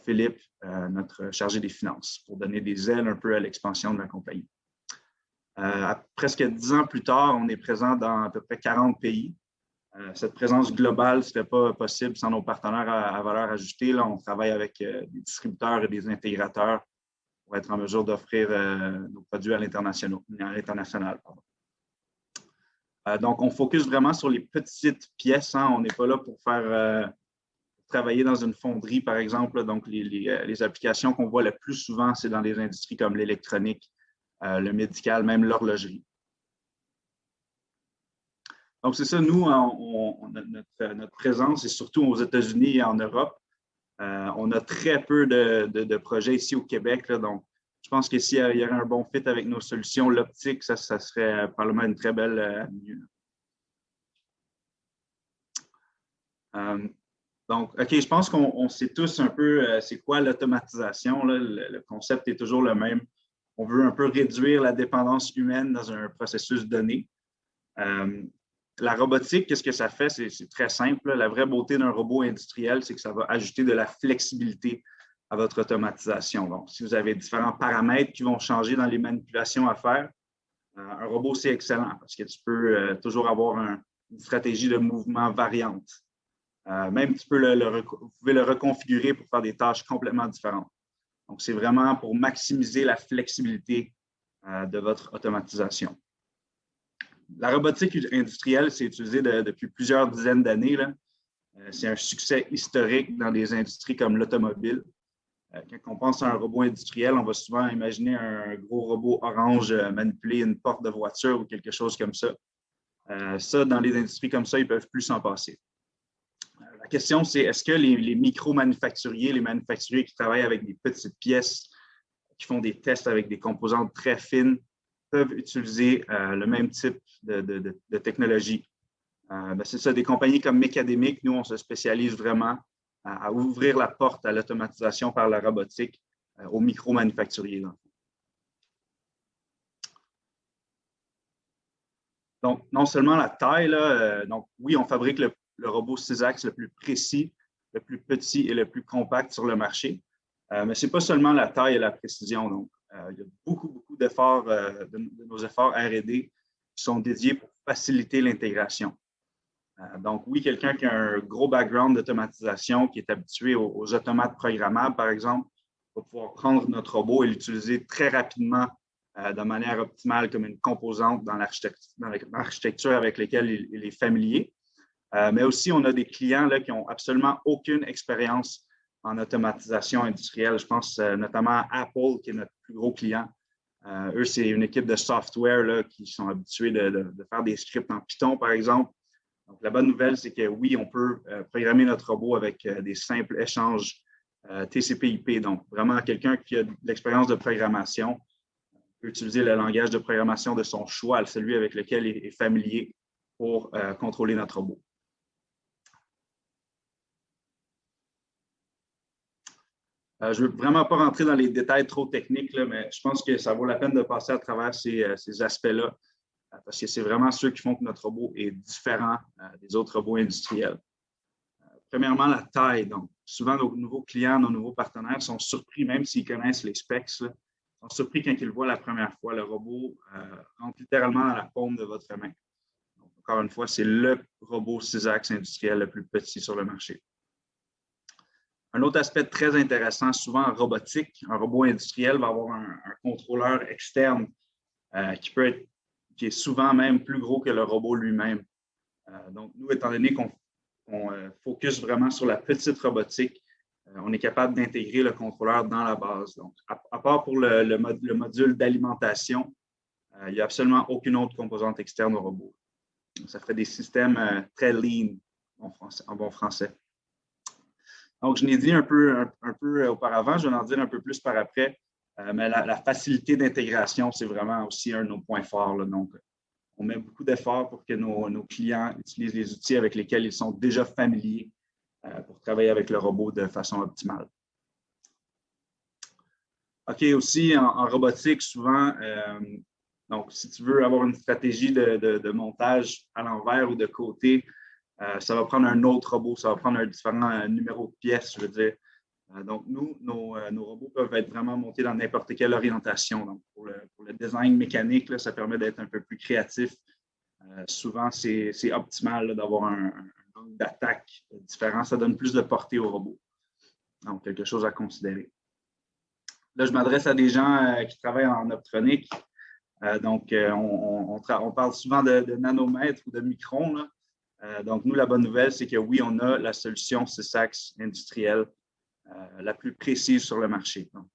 Philippe, notre chargé des finances, pour donner des ailes un peu à l'expansion de la compagnie. Presque 10 ans plus tard, on est présent dans à peu près 40 pays. Cette présence globale ne serait pas possible sans nos partenaires à valeur ajoutée. Là, on travaille avec des distributeurs et des intégrateurs pour être en mesure d'offrir nos produits à l'international. Donc, on focus vraiment sur les petites pièces. On n'est pas là pour faire travailler dans une fonderie, par exemple. Donc, les applications qu'on voit le plus souvent, c'est dans des industries comme l'électronique, le médical, même l'horlogerie. Donc, c'est ça, nous, notre présence est surtout aux États-Unis et en Europe. On a très peu de projets ici au Québec. Là, donc, je pense que s'il y aurait un bon fit avec nos solutions, l'optique, ça serait probablement une très belle avenue. Donc, OK, je pense qu'on sait tous un peu c'est quoi l'automatisation. Le concept est toujours le même. On veut un peu réduire la dépendance humaine dans un processus donné. La robotique, qu'est-ce que ça fait? C'est très simple. La vraie beauté d'un robot industriel, c'est que ça va ajouter de la flexibilité à votre automatisation. Donc, si vous avez différents paramètres qui vont changer dans les manipulations à faire, un robot, c'est excellent parce que tu peux toujours avoir une stratégie de mouvement variante. Même tu peux vous pouvez le reconfigurer pour faire des tâches complètement différentes. Donc, c'est vraiment pour maximiser la flexibilité de votre automatisation. La robotique industrielle, c'est utilisé depuis plusieurs dizaines d'années. C'est un succès historique dans des industries comme l'automobile. Quand on pense à un robot industriel, on va souvent imaginer un gros robot orange manipuler une porte de voiture ou quelque chose comme ça. Ça, dans les industries comme ça, ils ne peuvent plus s'en passer. La question, c'est est-ce que les micro-manufacturiers, les manufacturiers qui travaillent avec des petites pièces, qui font des tests avec des composantes très fines, peuvent utiliser le même type de technologie? C'est ça, des compagnies comme Mécadémic, nous, on se spécialise vraiment à ouvrir la porte à l'automatisation par la robotique aux micro-manufacturiers. Donc, non seulement la taille, là, donc oui, on fabrique le robot 6-axes le plus précis, le plus petit et le plus compact sur le marché, mais ce n'est pas seulement la taille et la précision. Donc, il y a beaucoup d'efforts, de nos efforts R&D qui sont dédiés pour faciliter l'intégration. Donc, oui, quelqu'un qui a un gros background d'automatisation, qui est habitué aux automates programmables, par exemple, va pouvoir prendre notre robot et l'utiliser très rapidement de manière optimale comme une composante dans l'architecture avec laquelle il est familier. Mais aussi, on a des clients là, qui n'ont absolument aucune expérience en automatisation industrielle. Je pense notamment à Apple, qui est notre plus gros client. Eux, c'est une équipe de software là, qui sont habitués de faire des scripts en Python, par exemple. Donc, la bonne nouvelle, c'est que oui, on peut programmer notre robot avec des simples échanges TCP/IP. Donc, vraiment, quelqu'un qui a de l'expérience de programmation peut utiliser le langage de programmation de son choix, celui avec lequel il est familier pour contrôler notre robot. Je ne veux vraiment pas rentrer dans les détails trop techniques, là, mais je pense que ça vaut la peine de passer à travers ces aspects-là, parce que c'est vraiment ceux qui font que notre robot est différent des autres robots industriels. Premièrement, la taille. Donc, souvent, nos nouveaux clients, nos nouveaux partenaires sont surpris, même s'ils connaissent les specs, là, sont surpris quand ils le voient la première fois. Le robot rentre littéralement dans la paume de votre main. Donc, encore une fois, c'est le robot 6-axes industriel le plus petit sur le marché. Un autre aspect très intéressant, souvent en robotique, un robot industriel va avoir un contrôleur externe qui est souvent même plus gros que le robot lui-même. Donc, nous, étant donné qu'on focus vraiment sur la petite robotique, on est capable d'intégrer le contrôleur dans la base. Donc, à part pour le module d'alimentation, il n'y a absolument aucune autre composante externe au robot. Donc, ça fait des systèmes très lean en bon français. Donc, je l'ai dit un peu auparavant, je vais en dire un peu plus par après, mais la facilité d'intégration, c'est vraiment aussi un de nos points forts, là. Donc, on met beaucoup d'efforts pour que nos clients utilisent les outils avec lesquels ils sont déjà familiers pour travailler avec le robot de façon optimale. OK, aussi en robotique, souvent, donc si tu veux avoir une stratégie de montage à l'envers ou de côté, ça va prendre un autre robot, ça va prendre un différent numéro de pièce, je veux dire. Donc, nos robots peuvent être vraiment montés dans n'importe quelle orientation. Donc, pour le design mécanique, là, ça permet d'être un peu plus créatif. Souvent, c'est optimal d'avoir un angle d'attaque différent. Ça donne plus de portée au robot. Donc, quelque chose à considérer. Là, je m'adresse à des gens qui travaillent en optronique. Donc, on parle souvent de nanomètres ou de microns, là. Donc, nous, la bonne nouvelle, c'est que oui, on a la solution 6-axes industrielle la plus précise sur le marché. Donc,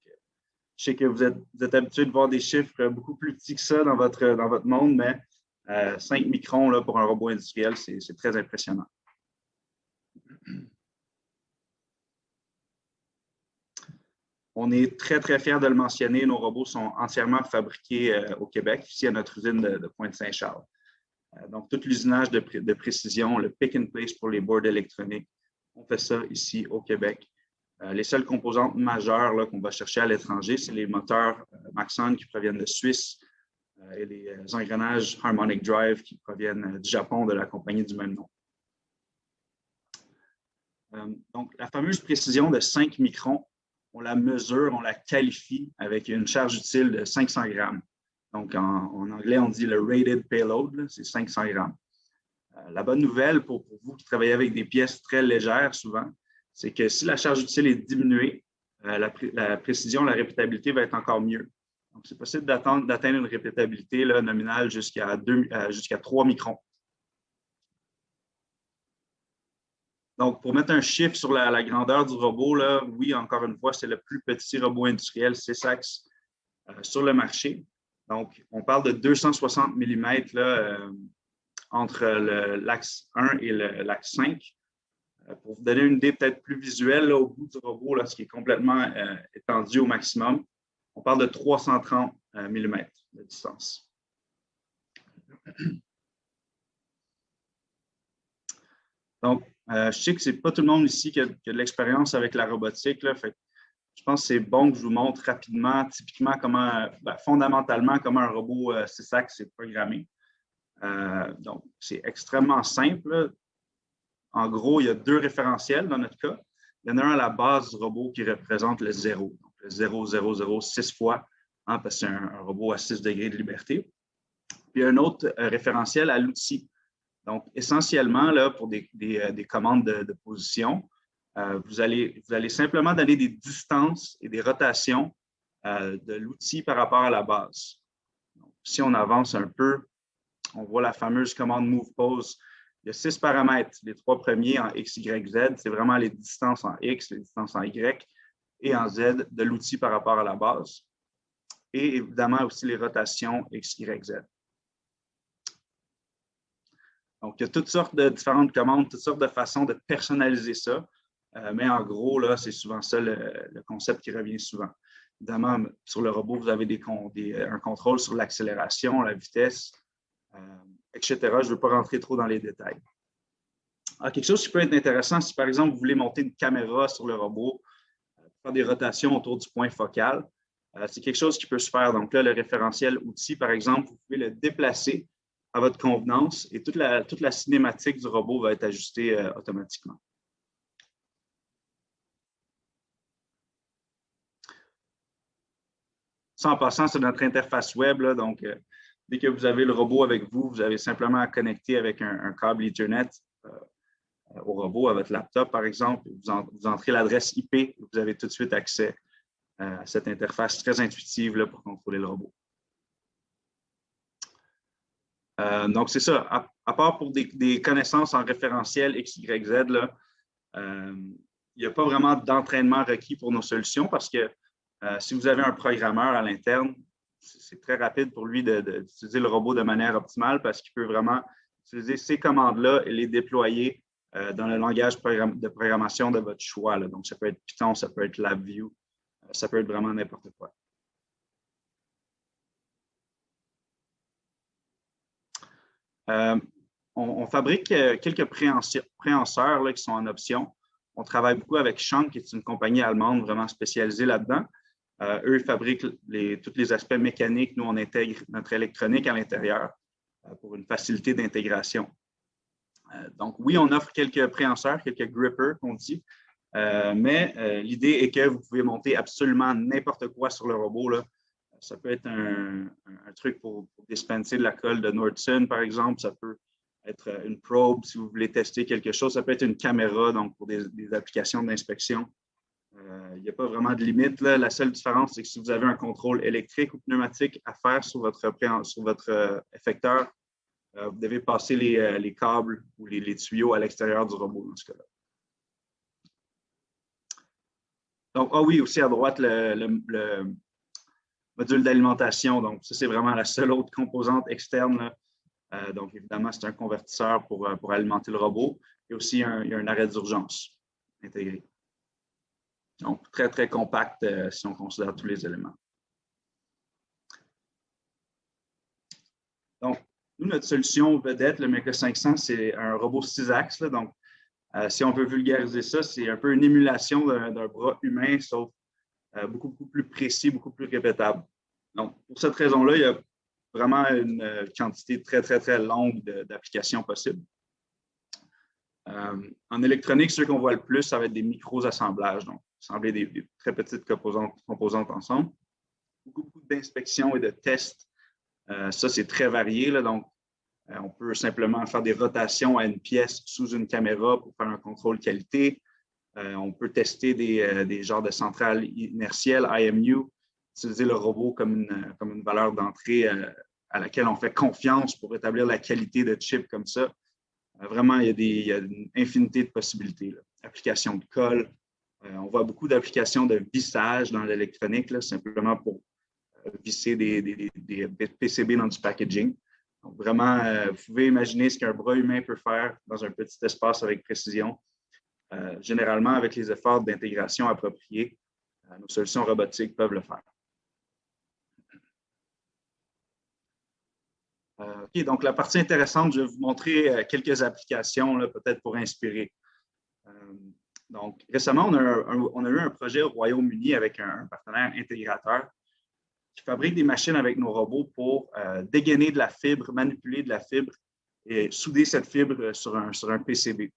je sais que vous êtes habitué de voir des chiffres beaucoup plus petits que ça dans votre monde, mais 5 microns là, pour un robot industriel, c'est très impressionnant. On est très, très fiers de le mentionner. Nos robots sont entièrement fabriqués au Québec, ici à notre usine de Pointe-Saint-Charles. Donc, tout l'usinage de précision, le pick and place pour les boards électroniques, on fait ça ici au Québec. Les seules composantes majeures qu'on va chercher à l'étranger, c'est les moteurs Maxon qui proviennent de Suisse et les engrenages Harmonic Drive qui proviennent du Japon, de la compagnie du même nom. Donc, la fameuse précision de 5 microns, on la mesure, on la qualifie avec une charge utile de 500 grammes. Donc, en anglais, on dit le rated payload, c'est 500 grammes. La bonne nouvelle pour vous qui travaillez avec des pièces très légères souvent, c'est que si la charge utile est diminuée, la précision, la répétabilité va être encore mieux. Donc, c'est possible d'atteindre une répétabilité là, nominale jusqu'à 3 microns. Donc, pour mettre un chiffre sur la grandeur du robot, là, oui, encore une fois, c'est le plus petit robot industriel 6-axes sur le marché. Donc, on parle de 260 mm là, entre l'axe 1 et l'axe 5. Pour vous donner une idée peut-être plus visuelle, là, au bout du robot, là, ce qui est complètement étendu au maximum, on parle de 330 mm de distance. Donc, je sais que ce n'est pas tout le monde ici qui a de l'expérience avec la robotique, là, fait je pense que c'est bon que je vous montre rapidement, typiquement, fondamentalement, comment un robot 6-axes est programmé. Donc, c'est extrêmement simple, là. En gros, il y a 2 référentiels dans notre cas. Il y en a un à la base du robot qui représente le 0. Donc, le 0, 0, 0, 6 fois, hein, parce que c'est un robot à 6 degrés de liberté. Puis, un autre référentiel à l'outil. Donc, essentiellement, là, pour des commandes de position, vous allez simplement donner des distances et des rotations de l'outil par rapport à la base. Donc, si on avance un peu, on voit la fameuse commande Move Pose. Il y a 6 paramètres. Les 3 premiers en X, Y, Z, c'est vraiment les distances en X, les distances en Y et en Z de l'outil par rapport à la base. Et évidemment aussi les rotations X, Y, Z. Donc, il y a toutes sortes de différentes commandes, toutes sortes de façons de personnaliser ça. Mais en gros, là, c'est souvent ça le concept qui revient souvent. Évidemment, sur le robot, vous avez un contrôle sur l'accélération, la vitesse, etc. Je ne veux pas rentrer trop dans les détails. Alors, quelque chose qui peut être intéressant, si par exemple, vous voulez monter une caméra sur le robot, faire des rotations autour du point focal, c'est quelque chose qui peut se faire. Donc là, le référentiel outil, par exemple, vous pouvez le déplacer à votre convenance et toute la cinématique du robot va être ajustée automatiquement. Ça, en passant, c'est notre interface web. Là, donc, dès que vous avez le robot avec vous, vous avez simplement à connecter avec un câble Ethernet au robot, à votre laptop, par exemple. Vous entrez l'adresse IP et vous avez tout de suite accès à cette interface très intuitive là, pour contrôler le robot. Donc, c'est ça. À part pour des connaissances en référentiel X, Y, Z, là, il n'y a pas vraiment d'entraînement requis pour nos solutions parce que si vous avez un programmeur à l'interne, c'est très rapide pour lui d'utiliser le robot de manière optimale parce qu'il peut vraiment utiliser ces commandes-là et les déployer dans le langage de programmation de votre choix. Là. Donc, ça peut être Python, ça peut être LabVIEW, ça peut être vraiment n'importe quoi. On fabrique quelques préhenseurs là, qui sont en option. On travaille beaucoup avec Schank, qui est une compagnie allemande vraiment spécialisée là-dedans. Eux, ils fabriquent tous les aspects mécaniques. Nous, on intègre notre électronique à l'intérieur pour une facilité d'intégration. Donc, oui, on offre quelques préhenseurs, quelques grippers, qu'on dit, mais l'idée est que vous pouvez monter absolument n'importe quoi sur le robot. Là. Ça peut être un truc pour dispenser de la colle de Nordson, par exemple. Ça peut être une probe si vous voulez tester quelque chose. Ça peut être une caméra, donc pour des applications d'inspection. Il n'y a pas vraiment de limite. Là. La seule différence, c'est que si vous avez un contrôle électrique ou pneumatique à faire sur votre effecteur, vous devez passer les câbles ou les tuyaux à l'extérieur du robot dans ce cas-là. Donc, oui, aussi à droite, le module d'alimentation. Donc, ça, c'est vraiment la seule autre composante externe. Là. Donc, évidemment, c'est un convertisseur pour alimenter le robot. Et aussi, il y a un arrêt d'urgence intégré. Donc, très, très compact si on considère tous les éléments. Donc, nous, notre solution vedette, le Mecha 500, c'est un robot 6-axes. Donc, si on veut vulgariser ça, c'est un peu une émulation d'un bras humain, sauf beaucoup plus précis, beaucoup plus répétable. Donc, pour cette raison-là, il y a vraiment une quantité très, très, très longue d'applications possibles. En électronique, ceux qu'on voit le plus, ça va être des micros-assemblages, donc assembler des très petites composantes ensemble. Beaucoup d'inspections et de tests. Ça, c'est très varié. Là, donc, on peut simplement faire des rotations à une pièce sous une caméra pour faire un contrôle qualité. On peut tester des genres de centrales inertielles, IMU, utiliser le robot comme une valeur d'entrée à laquelle on fait confiance pour établir la qualité de chip comme ça. Vraiment, il y a une infinité de possibilités. Là. Application de colle. On voit beaucoup d'applications de vissage dans l'électronique, simplement pour visser des PCB dans du packaging. Donc, vraiment, vous pouvez imaginer ce qu'un bras humain peut faire dans un petit espace avec précision. Généralement, avec les efforts d'intégration appropriés, nos solutions robotiques peuvent le faire. OK, donc la partie intéressante, je vais vous montrer quelques applications, peut-être pour inspirer. Donc, récemment, on a eu un projet au Royaume-Uni avec un partenaire intégrateur qui fabrique des machines avec nos robots pour dégainer de la fibre, manipuler de la fibre et souder cette fibre sur un PCB.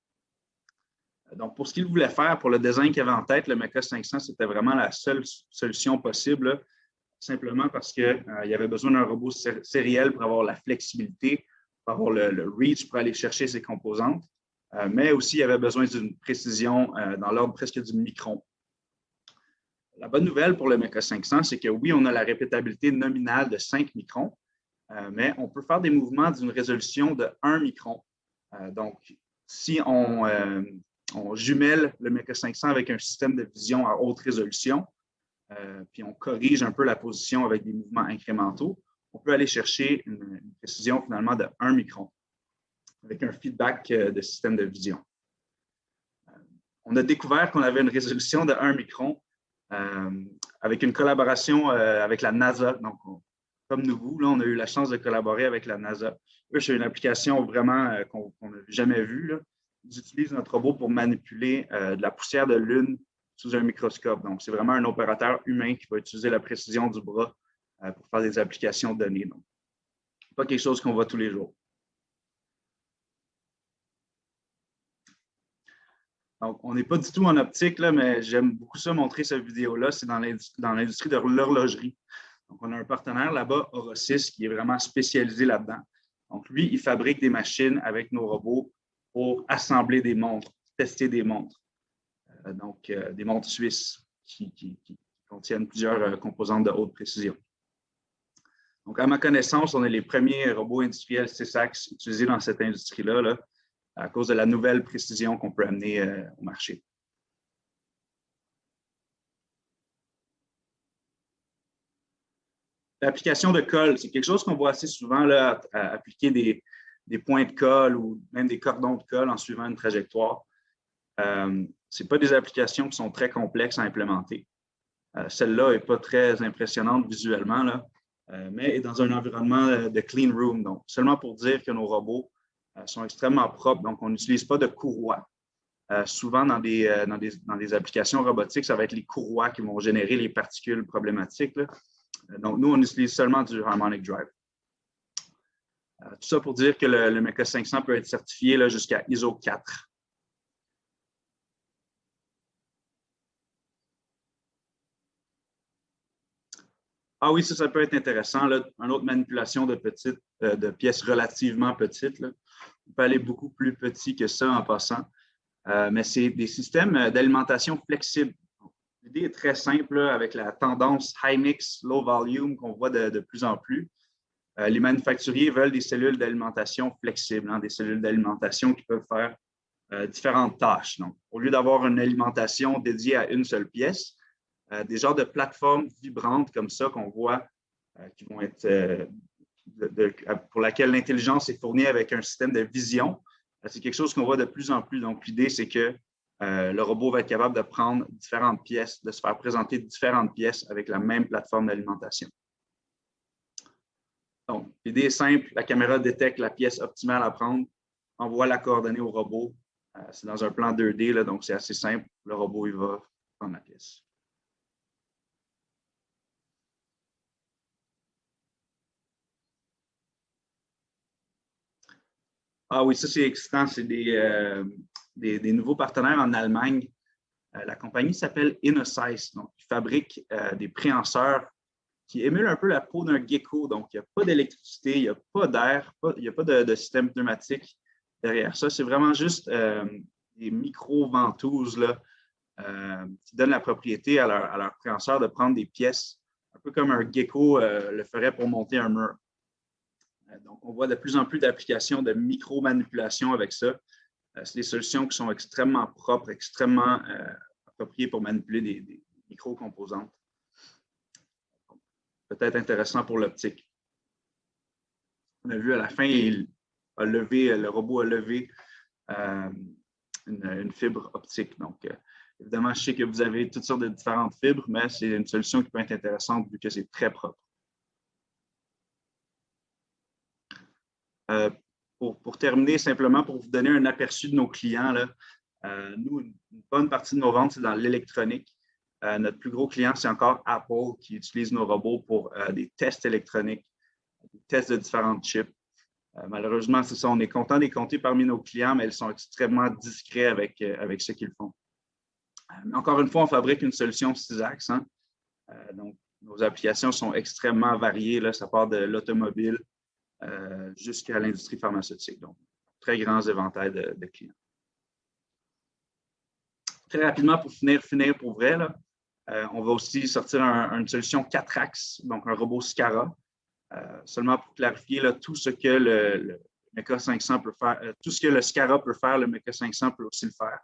Donc, pour ce qu'il voulait faire, pour le design qu'il avait en tête, le Mecha 500, c'était vraiment la seule solution possible, là, simplement parce qu'il y avait besoin d'un robot sériel pour avoir la flexibilité, pour avoir le reach pour aller chercher ses composantes, mais aussi il y avait besoin d'une précision dans l'ordre presque du micron. La bonne nouvelle pour le Mecha 500, c'est que oui, on a la répétabilité nominale de 5 microns, mais on peut faire des mouvements d'une résolution de 1 micron. Donc, si on jumelle le Mecha 500 avec un système de vision à haute résolution, puis on corrige un peu la position avec des mouvements incrémentaux, on peut aller chercher une précision finalement de 1 micron avec un feedback de système de vision. On a découvert qu'on avait une résolution de 1 micron avec une collaboration avec la NASA. Donc, comme nous, là, on a eu la chance de collaborer avec la NASA. Eux, c'est une application vraiment qu'on n'a jamais vue, là. Ils utilisent notre robot pour manipuler de la poussière de lune sous un microscope. Donc, c'est vraiment un opérateur humain qui va utiliser la précision du bras pour faire des applications de données. Donc, pas quelque chose qu'on voit tous les jours. Donc, on n'est pas du tout en optique, là, mais j'aime beaucoup ça montrer cette vidéo-là. C'est dans l'industrie de l'horlogerie. Donc, on a un partenaire là-bas, Orosys, qui est vraiment spécialisé là-dedans. Donc, lui, il fabrique des machines avec nos robots pour assembler des montres, tester des montres. Donc, des montres suisses qui contiennent plusieurs composantes de haute précision. Donc, à ma connaissance, on est les premiers robots industriels CESAX utilisés dans cette industrie-là, là, à cause de la nouvelle précision qu'on peut amener au marché. L'application de colle, c'est quelque chose qu'on voit assez souvent là, à appliquer des points de colle ou même des cordons de colle en suivant une trajectoire. Ce n'est pas des applications qui sont très complexes à implémenter. Celle-là n'est pas très impressionnante visuellement, là, mais est dans un environnement de clean room. Donc, seulement pour dire que nos robots sont extrêmement propres. Donc, on n'utilise pas de courroies. Souvent, dans des applications robotiques, ça va être les courroies qui vont générer les particules problématiques, là. Donc, nous, on utilise seulement du Harmonic Drive. Tout ça pour dire que le Mecha 500 peut être certifié jusqu'à ISO 4. Ah oui, ça peut être intéressant. Là. Une autre manipulation de pièces relativement petites, là. On peut aller beaucoup plus petit que ça en passant. Mais c'est des systèmes d'alimentation flexibles. L'idée est très simple là, avec la tendance high mix, low volume qu'on voit de plus en plus. Les manufacturiers veulent des cellules d'alimentation flexibles, hein, des cellules d'alimentation qui peuvent faire différentes tâches. Donc, au lieu d'avoir une alimentation dédiée à une seule pièce, des genres de plateformes vibrantes comme ça qu'on voit qui vont être pour laquelle l'intelligence est fournie avec un système de vision. C'est quelque chose qu'on voit de plus en plus. Donc, l'idée, c'est que le robot va être capable de prendre différentes pièces, de se faire présenter différentes pièces avec la même plateforme d'alimentation. Donc, l'idée est simple, la caméra détecte la pièce optimale à prendre, envoie la coordonnée au robot. C'est dans un plan 2D, là, donc c'est assez simple. Le robot, il va prendre la pièce. Ah oui, ça c'est excitant. C'est des nouveaux partenaires en Allemagne. La compagnie s'appelle InnoSize. Donc, ils fabriquent des préhenseurs qui émulent un peu la peau d'un gecko. Donc, il n'y a pas d'électricité, il n'y a pas d'air, il n'y a pas de système pneumatique derrière ça. C'est vraiment juste des micro-ventouses là, qui donnent la propriété à leur préhenseur de prendre des pièces, un peu comme un gecko le ferait pour monter un mur. Donc, on voit de plus en plus d'applications de micro-manipulation avec ça. C'est des solutions qui sont extrêmement propres, extrêmement appropriées pour manipuler des micro-composantes. Peut-être intéressant pour l'optique. On a vu à la fin, le robot a levé une fibre optique. Donc, évidemment, je sais que vous avez toutes sortes de différentes fibres, mais c'est une solution qui peut être intéressante vu que c'est très propre. Pour terminer, simplement pour vous donner un aperçu de nos clients, là, nous, une bonne partie de nos ventes, c'est dans l'électronique. Notre plus gros client, c'est encore Apple qui utilise nos robots pour des tests électroniques, des tests de différentes chips. Malheureusement, c'est ça, on est content de les compter parmi nos clients, mais ils sont extrêmement discrets avec ce qu'ils font. Encore une fois, on fabrique une solution 6 axes. Hein? Donc, nos applications sont extrêmement variées. Là, ça part de l'automobile jusqu'à l'industrie pharmaceutique. Donc, très grands éventails de clients. Très rapidement, pour finir pour vrai, là, on va aussi sortir une solution 4 axes, donc un robot SCARA. Seulement pour clarifier là, tout ce que le Mecha 500 peut faire, tout ce que le Scara peut faire, le Mecha 500 peut aussi le faire.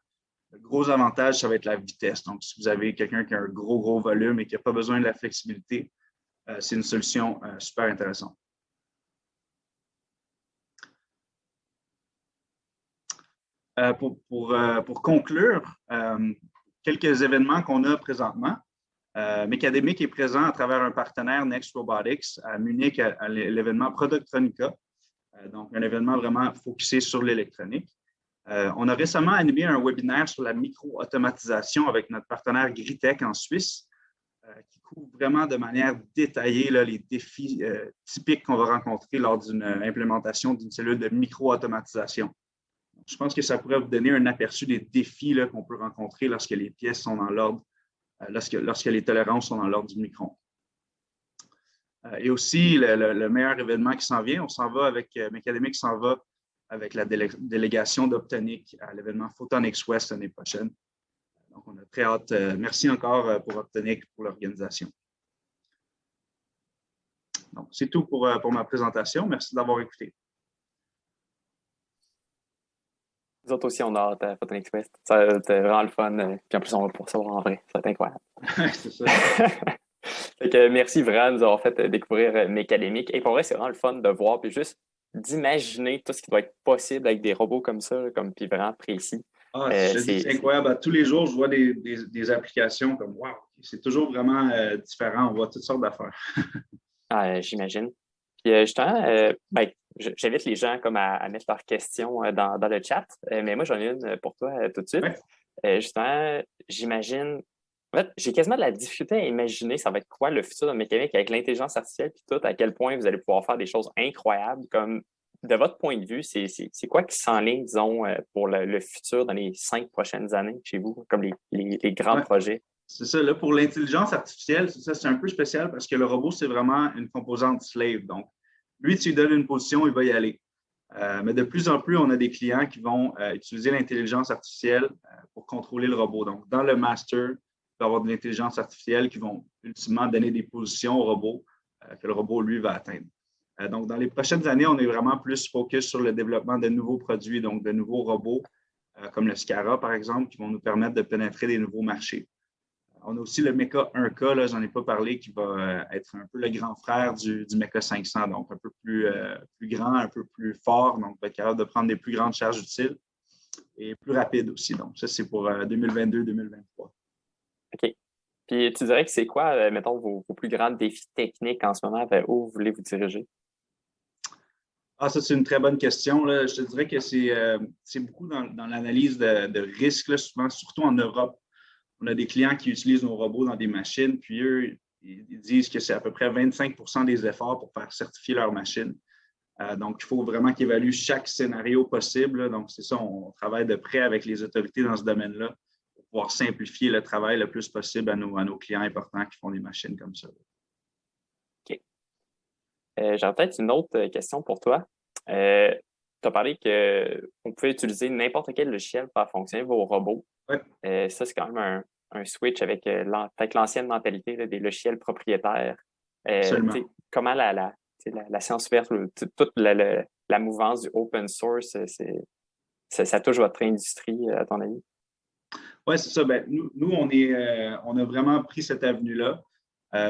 Le gros avantage, ça va être la vitesse. Donc, si vous avez quelqu'un qui a un gros volume et qui n'a pas besoin de la flexibilité, c'est une solution super intéressante. Pour conclure, quelques événements qu'on a présentement. Mecademic est présent à travers un partenaire Next Robotics à Munich à l'événement Productronica, donc un événement vraiment focusé sur l'électronique. On a récemment animé un webinaire sur la micro-automatisation avec notre partenaire Gritech en Suisse, qui couvre vraiment de manière détaillée là, les défis typiques qu'on va rencontrer lors d'une implémentation d'une cellule de micro-automatisation. Je pense que ça pourrait vous donner un aperçu des défis qu'on peut rencontrer lorsque les pièces sont dans l'ordre, lorsque les tolérances sont dans l'ordre du micron. Et aussi, le meilleur événement qui s'en vient, on s'en va avec Mecademic s'en va avec la délégation d'Optonic à l'événement Photonics West l'année prochaine. Donc, on a très hâte. Merci encore pour Optonic pour l'organisation. Donc, c'est tout pour ma présentation. Merci d'avoir écouté. Nous autres aussi, on a hâte à Photonics West. Ça va être vraiment le fun. Puis en plus, on va pouvoir savoir en vrai. Ça va être incroyable. C'est ça. Fait que, merci vraiment de nous avoir fait découvrir Mecademic. Et pour vrai, c'est vraiment le fun de voir puis juste d'imaginer tout ce qui doit être possible avec des robots comme ça, puis vraiment précis. C'est incroyable. Tous les jours, je vois des applications comme wow, c'est toujours vraiment différent. On voit toutes sortes d'affaires. J'imagine. Puis justement, j'invite les gens comme à mettre leurs questions dans le chat. Mais moi, j'en ai une pour toi tout de suite. Ouais. Justement, j'imagine. En fait, j'ai quasiment de la difficulté à imaginer ça va être quoi le futur de mécanique avec l'intelligence artificielle puis tout, à quel point vous allez pouvoir faire des choses incroyables. Comme de votre point de vue, c'est quoi qui s'enligne, disons, pour le futur dans les 5 prochaines années chez vous, comme les grands projets? C'est ça, là, pour l'intelligence artificielle, c'est un peu spécial parce que le robot, c'est vraiment une composante slave. Donc, lui, tu lui donnes une position, il va y aller. Mais de plus en plus, on a des clients qui vont utiliser l'intelligence artificielle pour contrôler le robot. Donc, dans le master, il va y avoir de l'intelligence artificielle qui vont ultimement donner des positions au robot que le robot, lui, va atteindre. Donc, dans les prochaines années, on est vraiment plus focus sur le développement de nouveaux produits, donc de nouveaux robots, comme le Scara, par exemple, qui vont nous permettre de pénétrer des nouveaux marchés. On a aussi le Mecha 1K, j'en ai pas parlé, qui va être un peu le grand frère du Mecha 500, donc un peu plus grand, un peu plus fort, donc va être capable de prendre des plus grandes charges utiles et plus rapide aussi. Donc, ça, c'est pour 2022-2023. OK. Puis, tu dirais que c'est quoi, mettons, vos plus grands défis techniques en ce moment, vers où voulez vous diriger? Ça, c'est une très bonne question. Là. Je te dirais que c'est beaucoup dans l'analyse de risques, là, souvent, surtout en Europe. On a des clients qui utilisent nos robots dans des machines, puis eux, ils disent que c'est à peu près 25% des efforts pour faire certifier leur machine. Donc, il faut vraiment qu'ils évaluent chaque scénario possible. Là. Donc, c'est ça, on travaille de près avec les autorités dans ce domaine-là pour pouvoir simplifier le travail le plus possible à nos clients importants qui font des machines comme ça. OK. J'ai peut-être une autre question pour toi. Tu as parlé qu'on pouvait utiliser n'importe quel logiciel pour faire fonctionner vos robots. Ouais. Ça, c'est quand même un switch avec peut-être l'ancienne mentalité là, des logiciels propriétaires. Comment la science verte, toute la mouvance du open source, ça touche votre industrie, à ton avis? Oui, c'est ça. Nous, on a vraiment pris cette avenue-là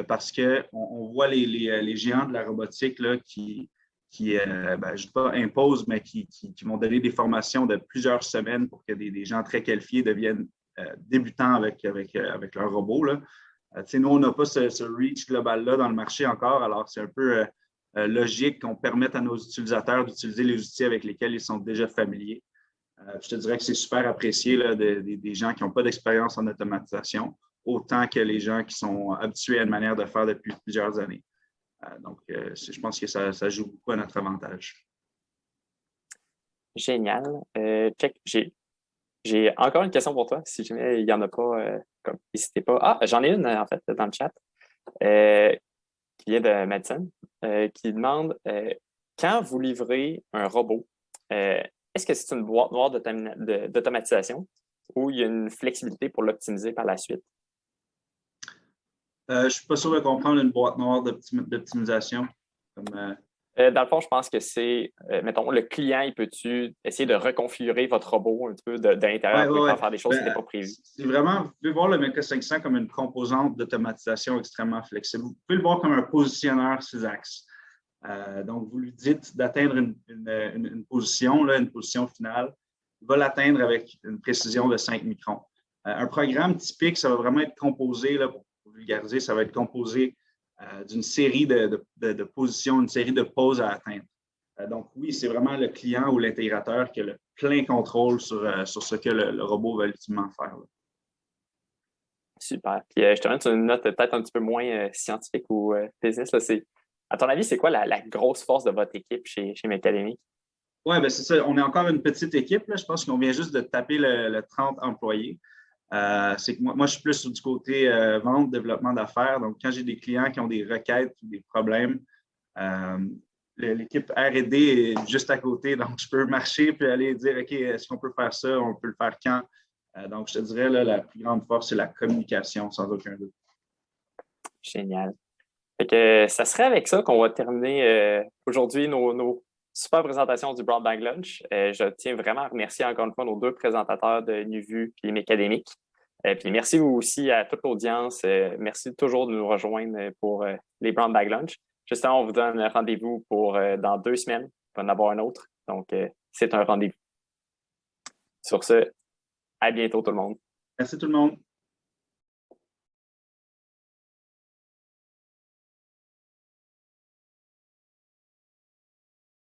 parce qu'on voit les géants de la robotique là, qui je ne dis pas imposent, mais qui vont donner des formations de plusieurs semaines pour que des gens très qualifiés deviennent débutants avec leur robot. Là. Nous, on n'a pas ce reach global-là dans le marché encore, alors c'est un peu logique qu'on permette à nos utilisateurs d'utiliser les outils avec lesquels ils sont déjà familiers. Je te dirais que c'est super apprécié là, des gens qui n'ont pas d'expérience en automatisation, autant que les gens qui sont habitués à une manière de faire depuis plusieurs années. Donc, je pense que ça joue beaucoup à notre avantage. Génial. Check. J'ai encore une question pour toi. Si jamais il n'y en a pas, n'hésitez pas. J'en ai une, en fait, dans le chat, qui vient de Madison, qui demande quand vous livrez un robot, est-ce que c'est une boîte noire d'automatisation ou il y a une flexibilité pour l'optimiser par la suite? Je ne suis pas sûr de comprendre une boîte noire d'optimisation. Dans le fond, je pense que c'est, mettons, le client, il peut-tu essayer de reconfigurer votre robot un petit peu de l'intérieur pour faire des choses qui n'étaient pas prévues? C'est vraiment, vous pouvez voir le Mecha 500 comme une composante d'automatisation extrêmement flexible. Vous pouvez le voir comme un positionneur 6-axes. Donc, vous lui dites d'atteindre une position, là, une position finale. Il va l'atteindre avec une précision de 5 microns. Un programme typique, ça va vraiment être composé, là, pour vulgariser, ça va être composé d'une série de positions, une série de poses à atteindre. Donc, oui, c'est vraiment le client ou l'intégrateur qui a le plein contrôle sur ce que le robot va ultimement faire. Là. Super. Puis, je te donne sur une note peut-être un petit peu moins scientifique ou business. Là, à ton avis, c'est quoi la grosse force de votre équipe chez Mecademic? Oui, bien c'est ça. On est encore une petite équipe. Là. Je pense qu'on vient juste de taper le 30 employés. C'est que moi, je suis plus du côté vente, développement d'affaires. Donc, quand j'ai des clients qui ont des requêtes ou des problèmes, l'équipe R&D est juste à côté. Donc, je peux marcher puis aller dire, OK, est-ce qu'on peut faire ça? On peut le faire quand? Donc, je te dirais, là, la plus grande force, c'est la communication, sans aucun doute. Génial. Fait que ça serait avec ça qu'on va terminer aujourd'hui nos super présentations du Brown Bag Lunch. Je tiens vraiment à remercier encore une fois nos deux présentateurs de NuVu et Mecademic. Puis merci aussi à toute l'audience. Merci toujours de nous rejoindre pour les Brown Bag Lunch. Justement, on vous donne un rendez-vous pour dans 2 semaines. On va en avoir un autre. Donc, c'est un rendez-vous. Sur ce, à bientôt tout le monde. Merci tout le monde.